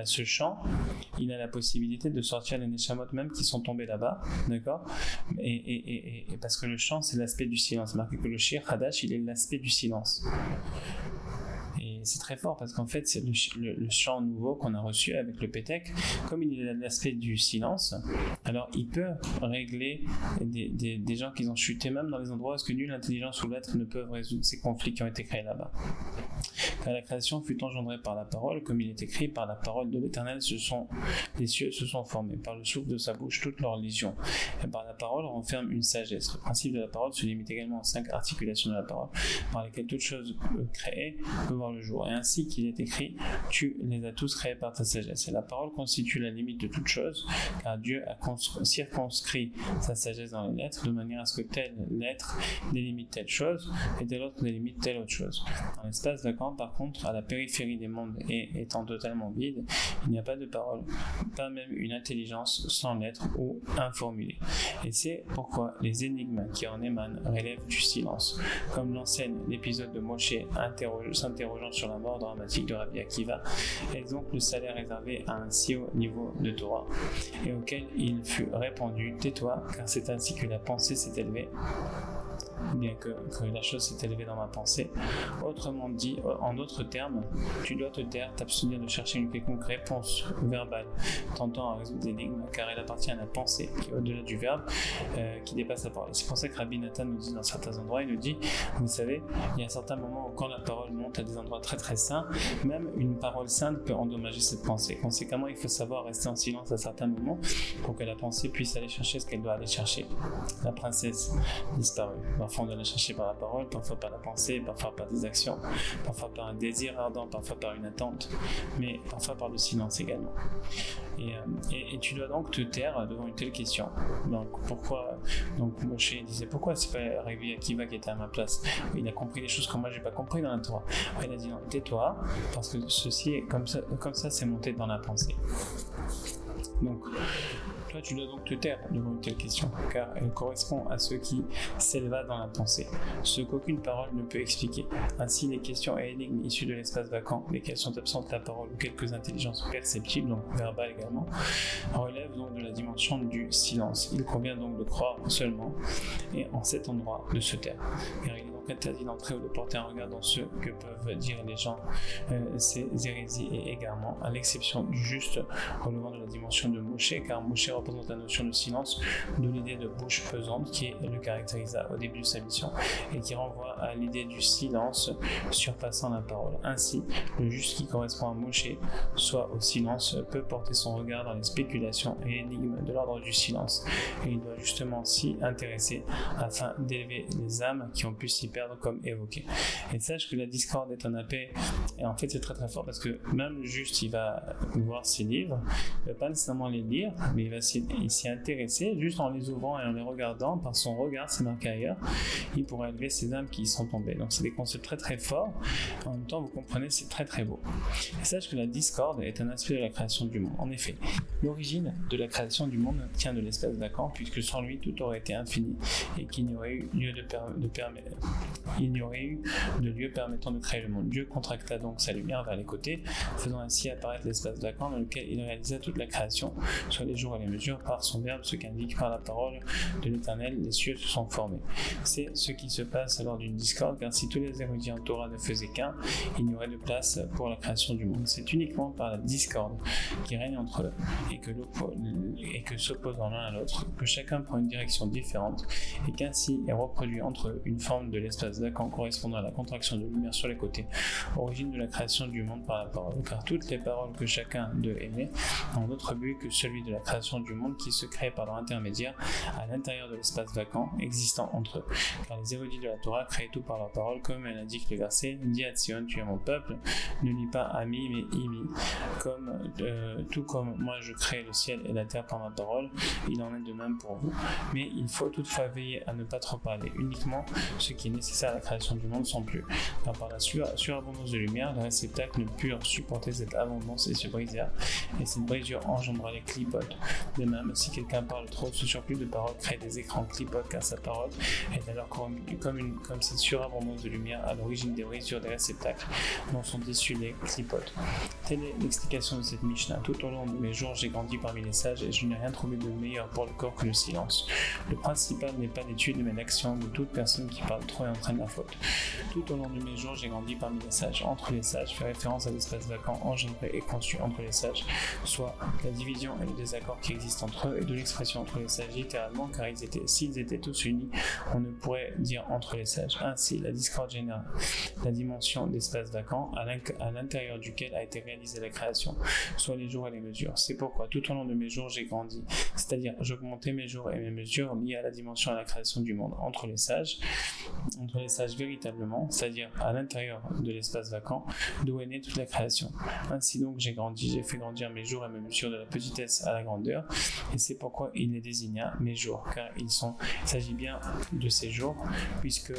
ce chant, il a la possibilité de sortir les Neshamot même qui sont tombés là-bas, d'accord, et parce que le chant, c'est l'aspect du silence. Marquez que le Shir Hadash, il est l'aspect du silence. Et c'est très fort parce qu'en fait, c'est le chant nouveau qu'on a reçu avec le Pétek. Comme il est l'aspect du silence, alors il peut régler des gens qui ont chuté même dans les endroits où nulle intelligence ou l'être ne peuvent résoudre ces conflits qui ont été créés là-bas. Car la création fut engendrée par la parole, comme il est écrit, par la parole de l'Éternel, les cieux se sont formés, par le souffle de sa bouche, toute leur légion. Et par la parole, on renferme une sagesse. Le principe de la parole se limite également aux 5 articulations de la parole, par lesquelles toute chose créée peut voir le jour. Et ainsi qu'il est écrit, tu les as tous créés par ta sagesse. Et la parole constitue la limite de toute chose, car Dieu a circonscrit sa sagesse dans les lettres, de manière à ce que telle lettre délimite telle chose, et telle autre délimite telle autre chose. Dans l'espace vacant, par contre, à la périphérie des mondes et étant totalement vide, il n'y a pas de parole, pas même une intelligence sans lettres ou informulée. Et c'est pourquoi les énigmes qui en émanent relèvent du silence, comme l'enseigne l'épisode de Moshe s'interrogeant sur la mort dramatique de Rabbi Akiva, et donc le salaire réservé à un si haut niveau de Torah, et auquel il fut répandu, tais-toi, car c'est ainsi que la pensée s'est élevée, bien que la chose s'est élevée dans ma pensée. Autrement dit, en d'autres termes, tu dois te taire, t'abstenir de chercher une quelconque réponse verbale tentant à résoudre l'énigme, car elle appartient à la pensée qui est au-delà du verbe, qui dépasse la parole. C'est pour ça que Rabbi Nathan nous dit dans certains endroits, il nous dit, vous savez, il y a certains moments où quand la parole monte à des endroits très très saints, même une parole sainte peut endommager cette pensée. Conséquemment, il faut savoir rester en silence à certains moments pour que la pensée puisse aller chercher ce qu'elle doit aller chercher. La princesse disparue. Parfois on doit la chercher par la parole, parfois par la pensée, parfois par des actions, parfois par un désir ardent, parfois par une attente, mais parfois par le silence également. Et tu dois donc te taire devant une telle question. Donc pourquoi, donc Moshe disait pourquoi c'est pas Rabbi Akiva qui était à ma place? Il a compris des choses que moi j'ai pas compris dans la Torah. Il a dit non, tais-toi parce que ceci est comme ça c'est monté dans la pensée. Donc toi, tu dois donc te taire devant une telle question, car elle correspond à ce qui s'éleva dans la pensée, ce qu'aucune parole ne peut expliquer. Ainsi, les questions et énigmes issues de l'espace vacant, lesquelles sont absentes de la parole ou quelques intelligences perceptibles, donc verbales également, relèvent donc de la dimension du silence. Il convient donc de croire seulement et en cet endroit de se taire, car il est donc interdit d'entrer ou de porter un regard dans ce que peuvent dire les gens, ces hérésies et égarements, à l'exception du juste relevant de la dimension de Moshe, car Moshe représente la notion de silence, d'où l'idée de bouche pesante qui le caractérisa au début de sa mission et qui renvoie à l'idée du silence surpassant la parole. Ainsi, le juste qui correspond à Moshe, soit au silence, peut porter son regard dans les spéculations et énigmes de l'ordre du silence, et il doit justement s'y intéresser afin d'élever les âmes qui ont pu s'y perdre comme évoqué. Et sache que la discorde est un appel, et en fait c'est très très fort parce que même le juste il va voir ses livres, il ne va pas nécessairement les lire, mais il va s'y intéresser juste en les ouvrant et en les regardant. Par son regard, c'est marqué ailleurs, il pourra élever ces âmes qui y sont tombées. Donc c'est des concepts très très forts, en même temps vous comprenez c'est très très beau. Et sache que la discorde est un aspect de la création du monde. En effet, l'origine de la création du monde tient de l'espace vacant, puisque sans lui tout aurait été infini et qu'il n'y aurait eu lieu permettant de créer le monde. Dieu contracta donc sa lumière vers les côtés, faisant ainsi apparaître l'espace vacant dans lequel il réalisa toute la création, soit les jours et les mesures, par son verbe, ce qu'indique par la parole de l'Éternel, les cieux se sont formés. C'est ce qui se passe lors d'une discorde, car si tous les érudits en Torah ne faisaient qu'un, il n'y aurait de place pour la création du monde. C'est uniquement par la discorde qui règne entre eux et que s'opposant l'un à l'autre, que chacun prend une direction différente et qu'ainsi est reproduit entre eux une forme de l'espace vacant correspondant à la contraction de lumière sur les côtés, origine de la création du monde par la parole, car toutes les paroles que chacun d'eux émet n'ont d'autre but que celui de la création du monde qui se crée par leur intermédiaire à l'intérieur de l'espace vacant existant entre eux. Car les érudits de la Torah créent tout par leur parole, comme elle indique le verset « Dis à Sion, tu es mon peuple, ne lis pas Ami mais Imi, tout comme moi je crée le ciel et la terre par ma parole, il en est de même pour vous. Mais il faut toutefois veiller à ne pas trop parler, uniquement ce qui est nécessaire à la création du monde sans plus. Car par la surabondance de lumière, les réceptacles ne purent supporter cette abondance et se brisèrent, et cette brisure engendra les clipotes. De même, si quelqu'un parle trop, ce surplus de paroles crée des écrans clipotes, car sa parole est alors corrompue comme cette surabondance de lumière à l'origine des brisures des réceptacles dont sont issus les clipotes. Telle est l'explication de cette Mishnah. Tout au long de mes jours, j'ai grandi parmi les sages et je n'ai rien trouvé de meilleur pour le corps que le silence. Le principal n'est pas l'étude mais l'action de toute personne qui parle trop et entraîne la faute. Tout au long de mes jours, j'ai grandi parmi les sages. Entre les sages fait référence à l'espace vacant engendré et conçu entre les sages, soit la division et le désaccord qui existent entre eux, et de l'expression entre les sages littéralement, car s'ils étaient tous unis, on ne pourrait dire entre les sages. Ainsi, la discorde génère la dimension d'espace vacant à l'intérieur duquel a été réalisée la création, soit les jours et les mesures. C'est pourquoi tout au long de mes jours, j'ai grandi, c'est-à-dire j'augmentais mes jours et mes mesures liées à la dimension et à la création du monde entre les sages véritablement, c'est-à-dire à l'intérieur de l'espace vacant, d'où est née toute la création. Ainsi donc j'ai grandi, j'ai fait grandir mes jours et mes mesures de la petitesse à la grandeur, et c'est pourquoi il les désigna mes jours, car il s'agit bien de ces jours, puisque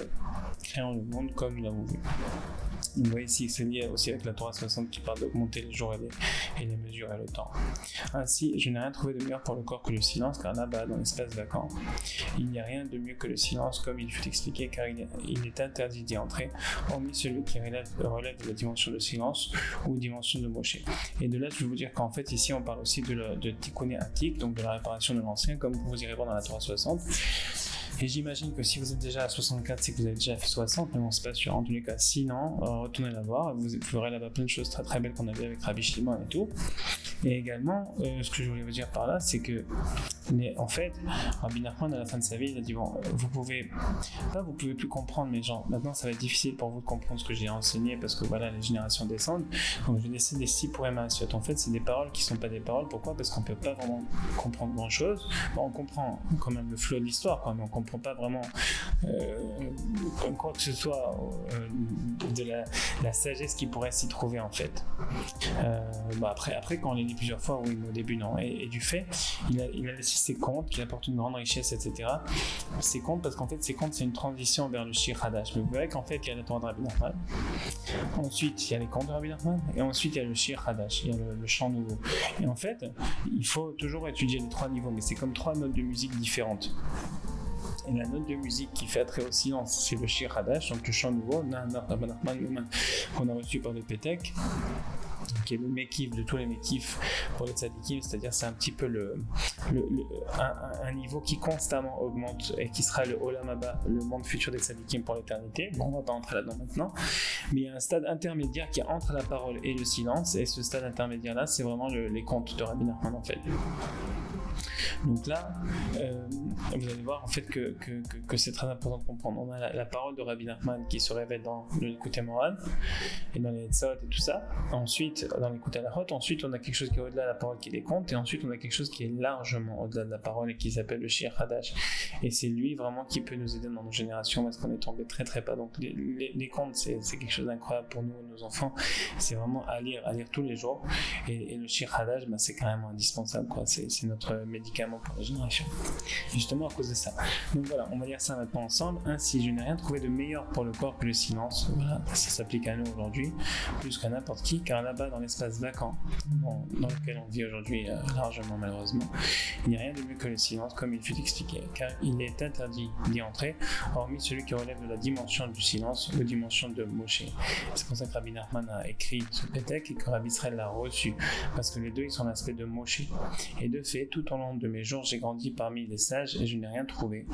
créant le monde comme nous l'avons vu. Vous voyez ici que c'est lié aussi avec la Torah 60 qui parle d'augmenter les jours et les mesures et le temps. Ainsi, je n'ai rien trouvé de meilleur pour le corps que le silence, car là-bas, dans l'espace vacant, il n'y a rien de mieux que le silence, comme il fut expliqué, car il est interdit d'y entrer, hormis celui qui relève de la dimension de silence ou dimension de Moshe. Et de là, je vais vous dire qu'en fait, ici, on parle aussi de Tikkun Atik, donc de la réparation de l'ancien, comme vous irez voir dans la Torah 60. Et j'imagine que si vous êtes déjà à 64, c'est que vous avez déjà fait 60, mais bon, c'est pas sûr. En tous les cas, sinon, retournez la voir. Vous verrez là-bas plein de choses très très belles qu'on avait avec Rabbi Shimon et tout. Et également, ce que je voulais vous dire par là, c'est que, en fait, Rabbi Nachman, à la fin de sa vie, il a dit bon, vous pouvez plus comprendre, mais genre, maintenant, ça va être difficile pour vous de comprendre ce que j'ai enseigné parce que voilà, les générations descendent. Donc, je vais laisser des six pour Emma. En fait, c'est des paroles qui sont pas des paroles. Pourquoi ? Parce qu'on peut pas vraiment comprendre grand-chose. Bon, on comprend quand même le flot de l'histoire, quand même. On comprend pas vraiment quoi que ce soit de la sagesse qui pourrait s'y trouver en fait. Après quand on les lit plusieurs fois, oui, mais au début non. Et du fait, il a laissé ses contes qui apportent une grande richesse, etc. Ces contes, parce qu'en fait ces contes c'est une transition vers le Shir Hadash. Vous verrez qu'en fait il y a la Torah de Rabbi Nachman, ensuite il y a les contes de Rabbi Nachman, et ensuite il y a le Shir Hadash, il y a le chant nouveau. Et en fait il faut toujours étudier les trois niveaux, mais c'est comme trois notes de musique différentes. Et la note de musique qui fait attrait au silence, c'est le Shir Hadash, donc le chant nouveau, qu'on a reçu par le Pétek, qui est le Mekif de tous les Mekifs pour les Tzadikim, c'est-à-dire c'est un petit peu un niveau qui constamment augmente et qui sera le Olam Haba, le monde futur des Tzadikim pour l'éternité. Bon, on va pas entrer là-dedans maintenant, mais il y a un stade intermédiaire qui est entre la parole et le silence, et ce stade intermédiaire-là, c'est vraiment les contes de Rabbi Nachman en fait. Donc là, vous allez voir en fait que c'est très important de comprendre. On a la parole de Rabbi Nachman qui se révèle dans le Likutei Moharan et dans les Tzot et tout ça. Ensuite, dans les Likutei Halachot, ensuite on a quelque chose qui est au-delà de la parole qui est les contes, et ensuite on a quelque chose qui est largement au-delà de la parole et qui s'appelle le Shir Hadash. Et c'est lui vraiment qui peut nous aider dans nos générations parce qu'on est tombé très très bas. Donc les contes, c'est quelque chose d'incroyable pour nous, nos enfants. C'est vraiment à lire tous les jours. Et le Shir Hadash, c'est carrément indispensable, quoi. C'est notre médicament pour la génération, justement à cause de ça. Donc voilà, on va lire ça maintenant ensemble. Ainsi, je n'ai rien trouvé de meilleur pour le corps que le silence. Voilà, ça s'applique à nous aujourd'hui plus qu'à n'importe qui, car là-bas dans l'espace vacant dans lequel on vit aujourd'hui largement malheureusement, il n'y a rien de mieux que le silence, comme il fut expliqué, car il est interdit d'y entrer hormis celui qui relève de la dimension du silence, la dimension de Moshe. C'est pour ça que Rabbi Nachman a écrit ce Pétek et que Rabbi Israël l'a reçu, parce que les deux ils sont l'aspect de Moshe. Et de fait, tout au long de mes jours, j'ai grandi parmi les sages et je n'ai rien trouvé,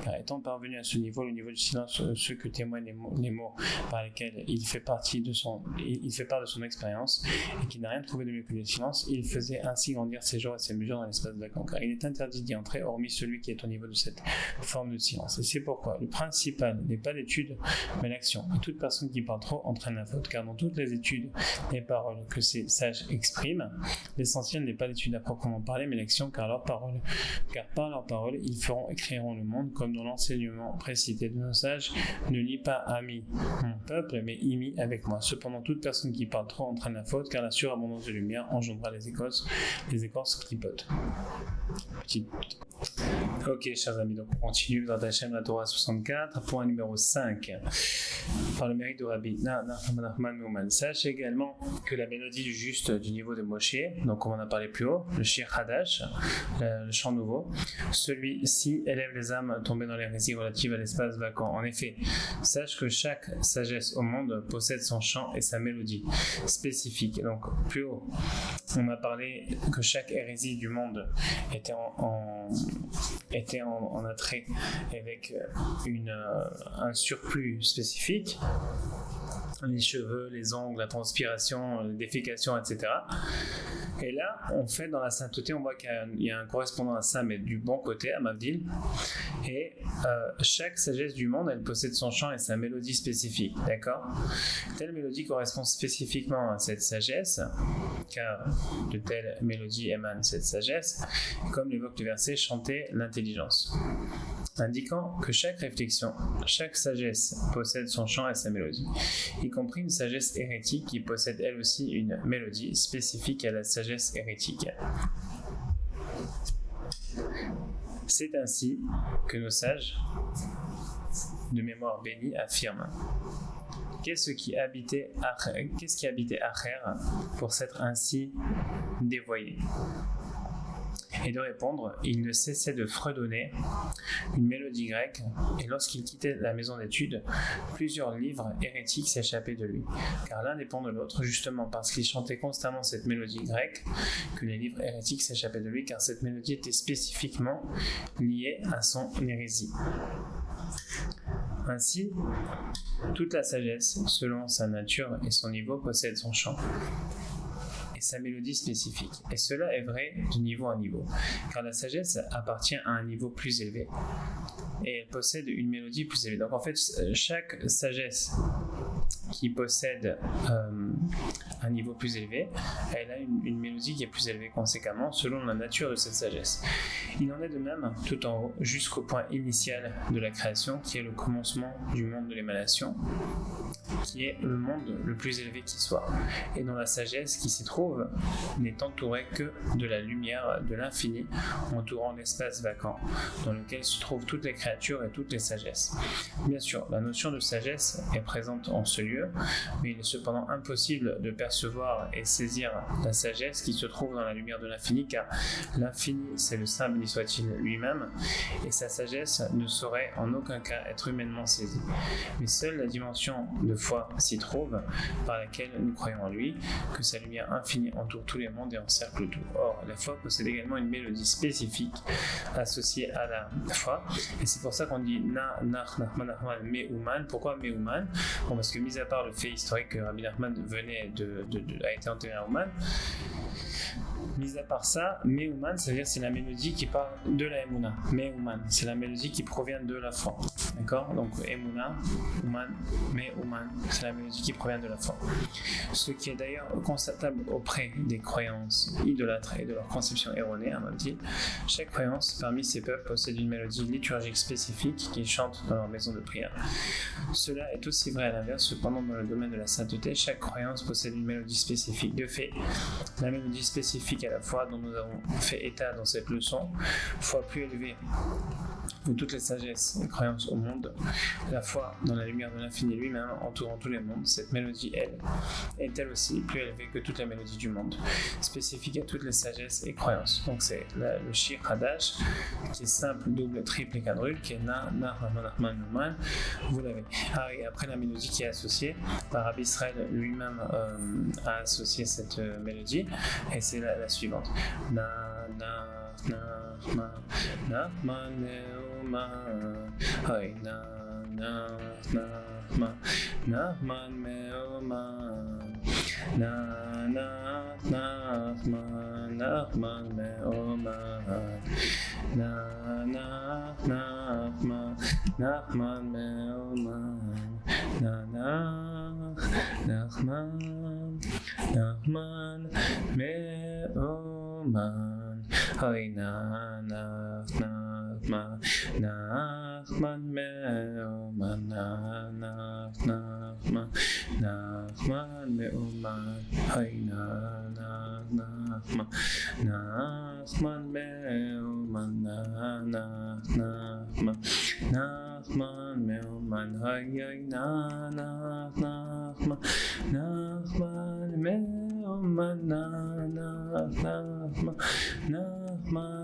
car étant parvenu à ce niveau, le niveau du silence, ce que témoignent les mots par lesquels il fait part de son expérience, et qu'il n'a rien trouvé de mieux que le silence, il faisait ainsi grandir ses jours et ses mesures dans l'espace vacant, car il est interdit d'y entrer, hormis celui qui est au niveau de cette forme de silence. Et c'est pourquoi le principal n'est pas l'étude, mais l'action. Et toute personne qui parle trop entraîne la faute, car dans toutes les études, les paroles que ces sages expriment, l'essentiel n'est pas l'étude à proprement parler, mais l'action, car par leurs paroles, ils feront et créeront le monde, comme dans l'enseignement précité de nos sages, ne lis pas ami mon peuple, mais imi avec moi. Cependant, toute personne qui parle trop entraîne la faute, car la surabondance de lumière engendrera les écorces clipotent. Ok, chers amis, donc on continue dans Hachem la Torah 64, point numéro 5. Par le mérite de Rabbi Nachman Meuman. Sache également que la mélodie du juste du niveau de Moshe, donc comme on a parlé plus haut, le Shir Hadash, le chant nouveau, celui-ci élève les âmes tombées dans l'hérésie relative à l'espace vacant. En effet, sache que chaque sagesse au monde possède son chant et sa mélodie spécifique. Donc plus haut, on a parlé que chaque hérésie du monde était en attrait avec un surplus spécifique, les cheveux, les ongles, la transpiration, la défécation, etc. Et là, en fait, dans la sainteté, on voit qu'il y a un correspondant à ça, mais du bon côté, à Mavdil. Et chaque sagesse du monde, elle possède son chant et sa mélodie spécifique, d'accord ? Telle mélodie correspond spécifiquement à cette sagesse, car de telles mélodies émanent cette sagesse, comme l'évoque le verset « chanter l'intelligence », indiquant que chaque réflexion, chaque sagesse possède son chant et sa mélodie, y compris une sagesse hérétique qui possède elle aussi une mélodie spécifique à la sagesse hérétique. C'est ainsi que nos sages, de mémoire bénie, affirment: qu'est-ce qui habitait Acher pour s'être ainsi dévoyé? Et de répondre, il ne cessait de fredonner une mélodie grecque, et lorsqu'il quittait la maison d'études, plusieurs livres hérétiques s'échappaient de lui, car l'un dépend de l'autre, justement parce qu'il chantait constamment cette mélodie grecque, que les livres hérétiques s'échappaient de lui, car cette mélodie était spécifiquement liée à son hérésie. Ainsi, toute la sagesse, selon sa nature et son niveau, possède son chant et sa mélodie spécifique. Et cela est vrai de niveau en niveau, car la sagesse appartient à un niveau plus élevé et elle possède une mélodie plus élevée. Donc en fait, chaque sagesse qui possède un niveau plus élevé, elle a une mélodie qui est plus élevée conséquemment selon la nature de cette sagesse. Il en est de même tout en haut jusqu'au point initial de la création qui est le commencement du monde de l'émanation, qui est le monde le plus élevé qui soit, et dont la sagesse qui s'y trouve n'est entourée que de la lumière de l'infini entourant l'espace vacant dans lequel se trouvent toutes les créatures et toutes les sagesses. Bien sûr, la notion de sagesse est présente en ce lieu, mais il est cependant impossible de percevoir et saisir la sagesse qui se trouve dans la lumière de l'infini, car l'infini c'est le Saint béni soit-il lui-même, et sa sagesse ne saurait en aucun cas être humainement saisie. Mais seule la dimension de foi s'y trouve, par laquelle nous croyons en lui, que sa lumière infinie entoure tous les mondes et encercle tout. Or, la foi possède également une mélodie spécifique associée à la foi, et c'est pour ça qu'on dit Nachman, Me'uman. Pourquoi Me'uman? Bon, parce que mis à part le fait historique que Rabbi Nachman a été enterré à Ouman, mis à part ça, Me'uman, ça veut dire c'est la mélodie qui parle de la Emouna. Me'uman, c'est la mélodie qui provient de la foi. D'accord? Donc Emouna, Ouman, Me'uman, c'est la mélodie qui provient de la foi. Ce qui est d'ailleurs constatable auprès des croyances idolâtres et de leur conception erronée, dit, chaque croyance parmi ces peuples possède une mélodie liturgique spécifique qu'ils chantent dans leur maison de prière. Cela est aussi vrai à l'inverse, cependant dans le domaine de la sainteté, chaque croyance possède une mélodie spécifique. De fait, la mélodie spécifique à la foi dont nous avons fait état dans cette leçon, foi plus élevée que toutes les sagesses et croyances au monde, la foi dans la lumière de l'infini lui-même entourant tous les mondes, cette mélodie, elle, est elle aussi plus élevée que toutes les mélodies du monde, spécifique à toutes les sagesses et croyances. Donc c'est le Shir Hadash, qui est simple, double, triple et quadruple, qui est Na, vous l'avez. Et après la mélodie qui est associée, Rabbi Israël lui-même a associé cette mélodie, et c'est la suivante. Nachman me'uman, hay Nachman me'uman, Nachman me'uman, Nachman me'uman, Nachman me'uman, hay Nachman me'uman, Nachman me'uman, hay Nachman me'uman, Nachman me'uman, hay Nachman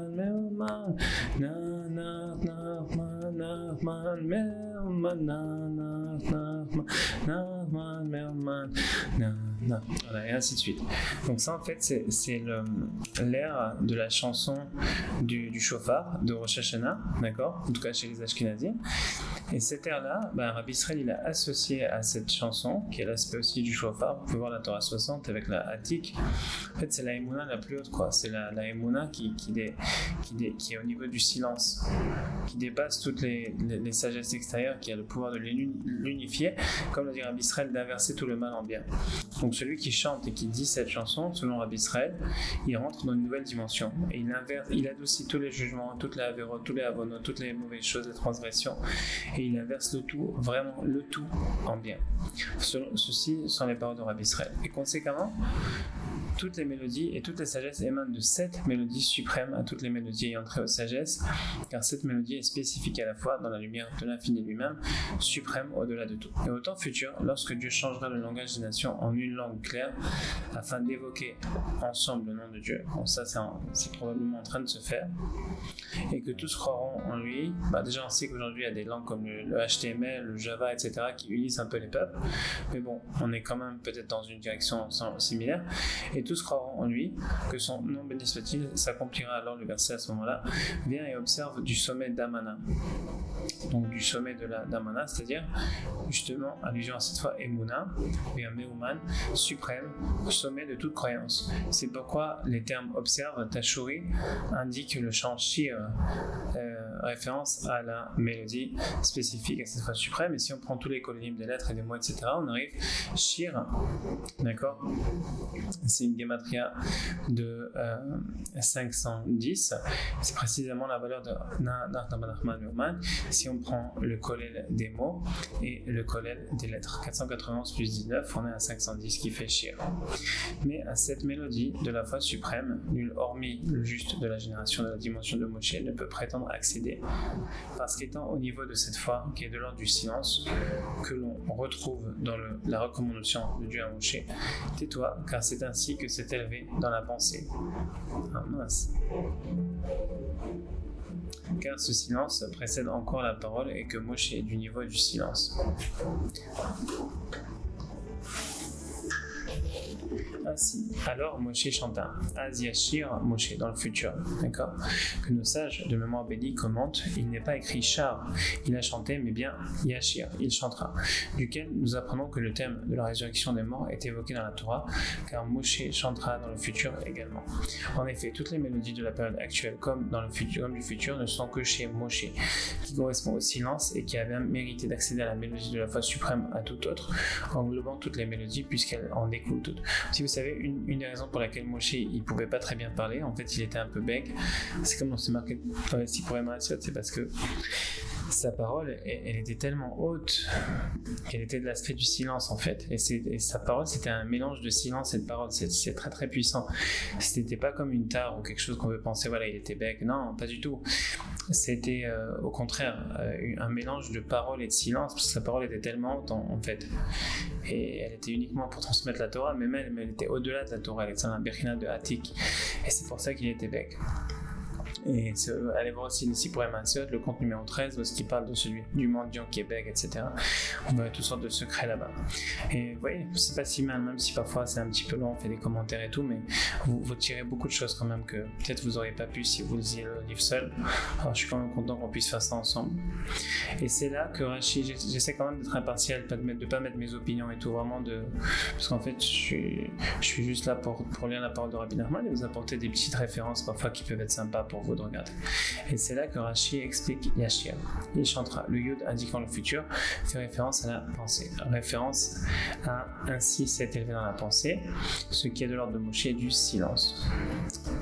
me'uman, Nachman me'uman, voilà, et ainsi de suite. Donc ça en fait c'est l'air de la chanson du shofar de Rosh Hashanah, d'accord, en tout cas chez les Ashkenazim. Et cet air-là, Rabbi Israël il a associé à cette chanson, qui est l'aspect aussi du shofar. Vous pouvez voir la Torah 60 avec la Hatik. En fait, c'est la Emouna la plus haute, quoi. C'est la Emouna qui est au niveau du silence, qui dépasse toutes les sagesses extérieures, qui a le pouvoir de l'unifier, comme le dit Rabbi Israël, d'inverser tout le mal en bien. Donc celui qui chante et qui dit cette chanson, selon Rabbi Israël, il rentre dans une nouvelle dimension. Et il adoucit tous les jugements, toutes les avérotes, tous les avonot, toutes les mauvaises choses, les transgressions. Et il inverse le tout, vraiment le tout, en bien. Ceci sont les paroles de Rabbi Israël. Et conséquemment, toutes les mélodies et toutes les sagesses émanent de cette mélodie suprême à toutes les mélodies ayant trait aux sagesses, car cette mélodie est spécifique à la fois dans la lumière de l'infini lui-même, suprême au-delà de tout. Et au temps futur, lorsque Dieu changera le langage des nations en une langue claire, afin d'évoquer ensemble le nom de Dieu, bon, ça c'est probablement en train de se faire, et que tous croiront en lui. Déjà on sait qu'aujourd'hui il y a des langues comme le HTML, le Java, etc. qui unissent un peu les peuples, mais bon, on est quand même peut-être dans une direction similaire, et tous croiront en lui, que son nom béni soit-il, s'accomplira alors le verset à ce moment-là. Viens et observe du sommet d'Amana. donc du sommet de la Damana, c'est-à-dire justement allusion à cette fois Emouna, et un Meuman suprême, au sommet de toute croyance. C'est pourquoi les termes observe, tashuri indiquent le chant shir, référence à la mélodie spécifique à cette fois suprême. Et si on prend tous les collonymes des lettres et des mots, etc., on arrive shir, d'accord, c'est une gematria de 510, c'est précisément la valeur de Nartamanahman. Si on prend le kollel des mots et le kollel des lettres, 491 plus 19, on est à 510 qui fait shir. Mais à cette mélodie de la foi suprême, nul hormis le juste de la génération de la dimension de Moshe ne peut prétendre accéder, parce qu'étant au niveau de cette foi qui est de l'ordre du silence, que l'on retrouve dans la recommandation de Dieu à Moshe, tais-toi, car c'est ainsi que s'est élevé dans la pensée. Ah mince. Car ce silence précède encore la parole et que Moshe est du niveau du silence. Ainsi, alors Moshe chanta Az Yashir Moshe dans le futur, d'accord, que nos sages de mémoire bénie commentent, il n'est pas écrit char, il a chanté, mais bien Yashir, il chantera, duquel nous apprenons que le thème de la résurrection des morts est évoqué dans la Torah, car Moshe chantera dans le futur également. En effet, toutes les mélodies de la période actuelle comme dans le futur, comme du futur, ne sont que chez Moshe, qui correspond au silence et qui avait mérité d'accéder à la mélodie de la foi suprême à tout autre, englobant toutes les mélodies puisqu'elles en découlent toutes. Si vous savez, une des raisons pour laquelle Moshe il pouvait pas très bien parler, en fait il était un peu bègue, c'est comme on s'est marqué dans les 6 poèmes à c'est parce que sa parole elle était tellement haute qu'elle était de l'aspect du silence en fait, et sa parole c'était un mélange de silence et de parole, c'est très très puissant. C'était pas comme une tare ou quelque chose qu'on peut penser voilà il était bègue, non pas du tout, c'était au contraire un mélange de parole et de silence, parce que sa parole était tellement haute en fait, et elle était uniquement pour transmettre la Torah, mais elle était au-delà de la Torah, elle était un Bechina de Hatik, et c'est pour ça qu'il était bègue. Et allez voir aussi ici pour Emanciot, le compte numéro 13, parce qu'il parle de celui du mendiant qui est bègue, etc. On voit toutes sortes de secrets là-bas. Et vous voyez, c'est pas si mal, même si parfois c'est un petit peu long, on fait des commentaires et tout, mais vous tirez beaucoup de choses quand même que peut-être vous n'auriez pas pu si vous lisiez le livre seul. Alors je suis quand même content qu'on puisse faire ça ensemble. Et c'est là que Rashi, j'essaie quand même d'être impartial, de pas mettre mes opinions et tout, vraiment parce qu'en fait je suis juste là pour lire la parole de Rabbi Nachman et vous apporter des petites références parfois qui peuvent être sympas pour vous de regarder. Et c'est là que Rashi explique Yashir. Il chantera. Le Yud indiquant le futur fait référence à la pensée. Référence à ainsi s'est élevé dans la pensée, ce qui est de l'ordre de Moshe du silence.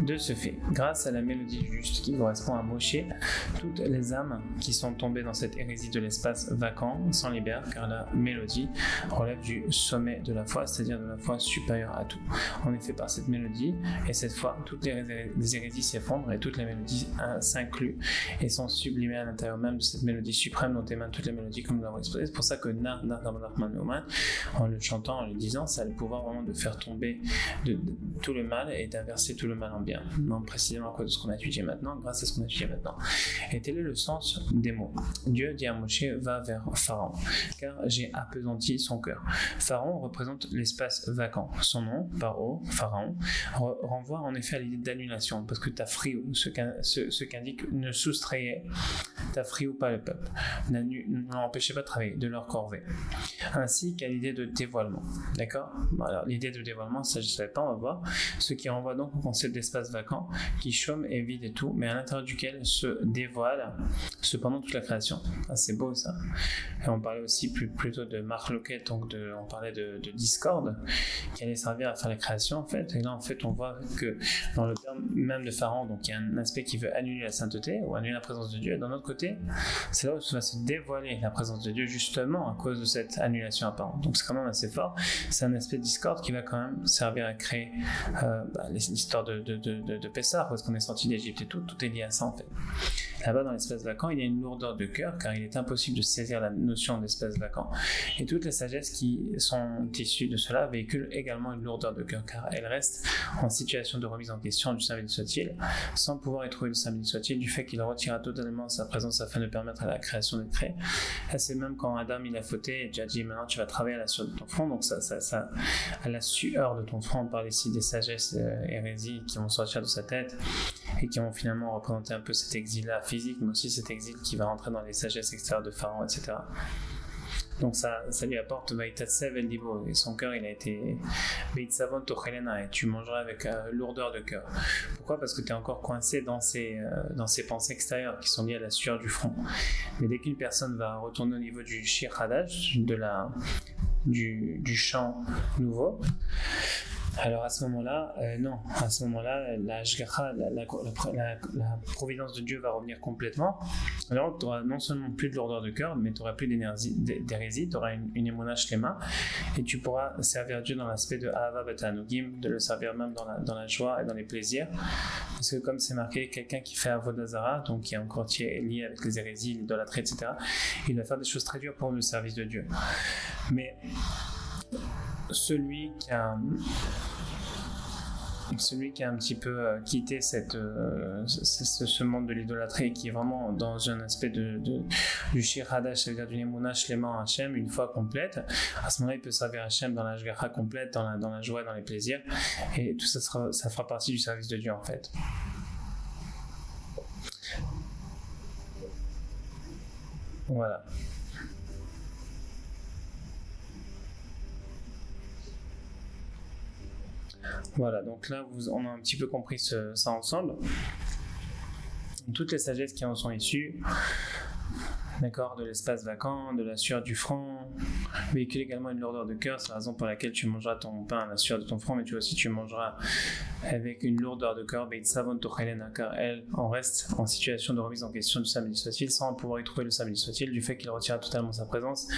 De ce fait, grâce à la mélodie juste qui correspond à Moshe, toutes les âmes qui sont tombées dans cette hérésie de l'espace vacant s'en libèrent, car la mélodie relève du sommet de la foi, c'est-à-dire de la foi supérieure à tout. En effet, par cette mélodie et cette foi, toutes les hérésies s'effondrent et toutes les mélodies s'incluent et sont sublimées à l'intérieur même de cette mélodie suprême dont émanent toutes les mélodies comme nous l'avons exposé. C'est pour ça que en le chantant, en le disant, ça a le pouvoir vraiment de faire tomber de tout le mal et d'inverser tout le mal en bien. Non, précisément à cause de ce qu'on a étudié maintenant, grâce à ce qu'on a étudié maintenant. Et tel est le sens des mots. Dieu dit à Moshe, va vers Pharaon, car j'ai appesanti son cœur. Pharaon représente l'espace vacant. Son nom, Pharaon, renvoie en effet à l'idée d'annulation, parce que Tafriou, ce qu'indique ne soustrayait Tafriou pas le peuple, ne l'empêchait pas de travailler, de leur corvée, ainsi qu'à l'idée de dévoilement. D'accord ? Alors l'idée de dévoilement, ça je ne savais pas, on va voir, ce qui renvoie donc au concept d'espace vacant, qui chôme et vide et tout, mais à l'intérieur duquel se dévoile cependant toute la création. Ah, c'est beau ça. Et on parlait aussi plutôt de Marloquet, donc on parlait de discorde, qui allait servir à faire la création en fait, et là en fait on voit que dans le terme même de Pharaon, donc il y a un aspect qui veut annuler la sainteté ou annuler la présence de Dieu, et d'un autre côté c'est là où va se dévoiler la présence de Dieu justement à cause de cette annulation apparente. Donc c'est quand même assez fort, c'est un aspect de discorde qui va quand même servir à créer l'histoire de Pessah, parce qu'on est sorti d'Égypte et tout est lié à ça en fait. Là-bas dans l'espace vacant, il y a une lourdeur de cœur car il est impossible de saisir la notion d'espace vacant, et toutes les sagesses qui sont issues de cela véhiculent également une lourdeur de cœur car elles restent en situation de remise en question du Saint béni soit-il, sans pouvoir y trouver le Saint béni soit-il du fait qu'il retira totalement sa présence afin de permettre à la création d'être créée. Là c'est même quand Adam il a fauté et Dieu a dit maintenant tu vas travailler à la sueur de ton front, donc ça à la sueur de ton front. On parle ici des sagesses hérésies qui vont sortir de sa tête et qui vont finalement représenter un peu cet exil-là physique, mais aussi cet exil qui va rentrer dans les sagesses extérieures de Pharaon, etc. Donc ça lui apporte Vaitatsev el Libo, et son cœur il a été Beitzavon Tochelena, et tu mangeras avec lourdeur de cœur. Pourquoi? Parce que tu es encore coincé dans ces pensées extérieures qui sont liées à la sueur du front. Mais dès qu'une personne va retourner au niveau du Shir Hadash, du chant nouveau, alors à ce moment-là, la Hashgacha, la providence de Dieu va revenir complètement. Alors tu n'auras non seulement plus de lourdeur de cœur, mais tu n'auras plus d'hérésie, tu auras une émouna shlema, et tu pourras servir Dieu dans l'aspect de Ahava Batanugim, de le servir même dans la joie et dans les plaisirs. Parce que comme c'est marqué, quelqu'un qui fait Avodah Zara, donc qui est encore lié avec les hérésies, l'idolâtrie, etc., il va faire des choses très dures pour le service de Dieu. Mais celui qui a un petit peu quitté ce monde de l'idolâtrie, qui est vraiment dans un aspect du Shir Hadash, c'est-à-dire d'une Emunah Shlema en Hachem, une fois complète, à ce moment-là il peut servir Hachem dans la Hashgacha complète, dans la joie, dans les plaisirs, et tout ça fera partie du service de Dieu en fait. Voilà. Voilà, donc là, on a un petit peu compris ça ensemble. Toutes les sagesses qui en sont issues, d'accord, de l'espace vacant, de la sueur du front, véhicule également une lourdeur de cœur, c'est la raison pour laquelle tu mangeras ton pain à la sueur de ton front, mais tu mangeras avec une lourdeur de cœur, car elle en reste en situation de remise en question du samedi soit-il, sans pouvoir y trouver le samedi soit-il, du fait qu'il retire totalement sa présence,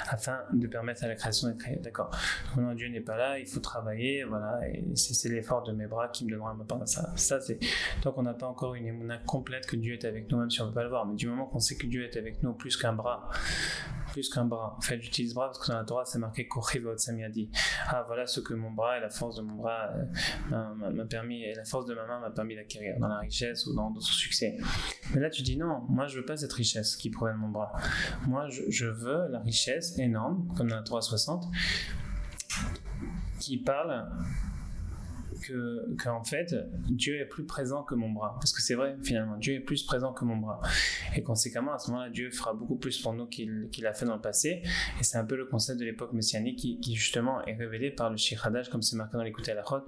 afin de permettre à la création d'être créée. D'accord. Donc non, Dieu n'est pas là, il faut travailler, voilà, et c'est l'effort de mes bras qui me donnera ma part. Ça c'est tant qu'on n'a pas encore une émouna complète que Dieu est avec nous, même si on ne peut pas le voir, mais du moment qu'on sait que Dieu est avec nous plus qu'un bras. En fait, j'utilise bras parce que dans la Torah, c'est marqué Kochi ve'otzem yadi. Ah, voilà ce que mon bras et la force de mon bras m'a permis, et la force de ma main m'a permis d'acquérir dans la richesse ou dans d'autres succès. Mais là, tu dis non, moi je veux pas cette richesse qui provient de mon bras. Moi, je veux la richesse énorme, comme dans la Torah 60, qui parle qu'en fait, Dieu est plus présent que mon bras. Parce que c'est vrai, finalement, Dieu est plus présent que mon bras. Et conséquemment, à ce moment-là, Dieu fera beaucoup plus pour nous qu'il a fait dans le passé. Et c'est un peu le concept de l'époque messianique qui justement est révélé par le Shir Hadash, comme c'est marqué dans l'Écoute à la Chod.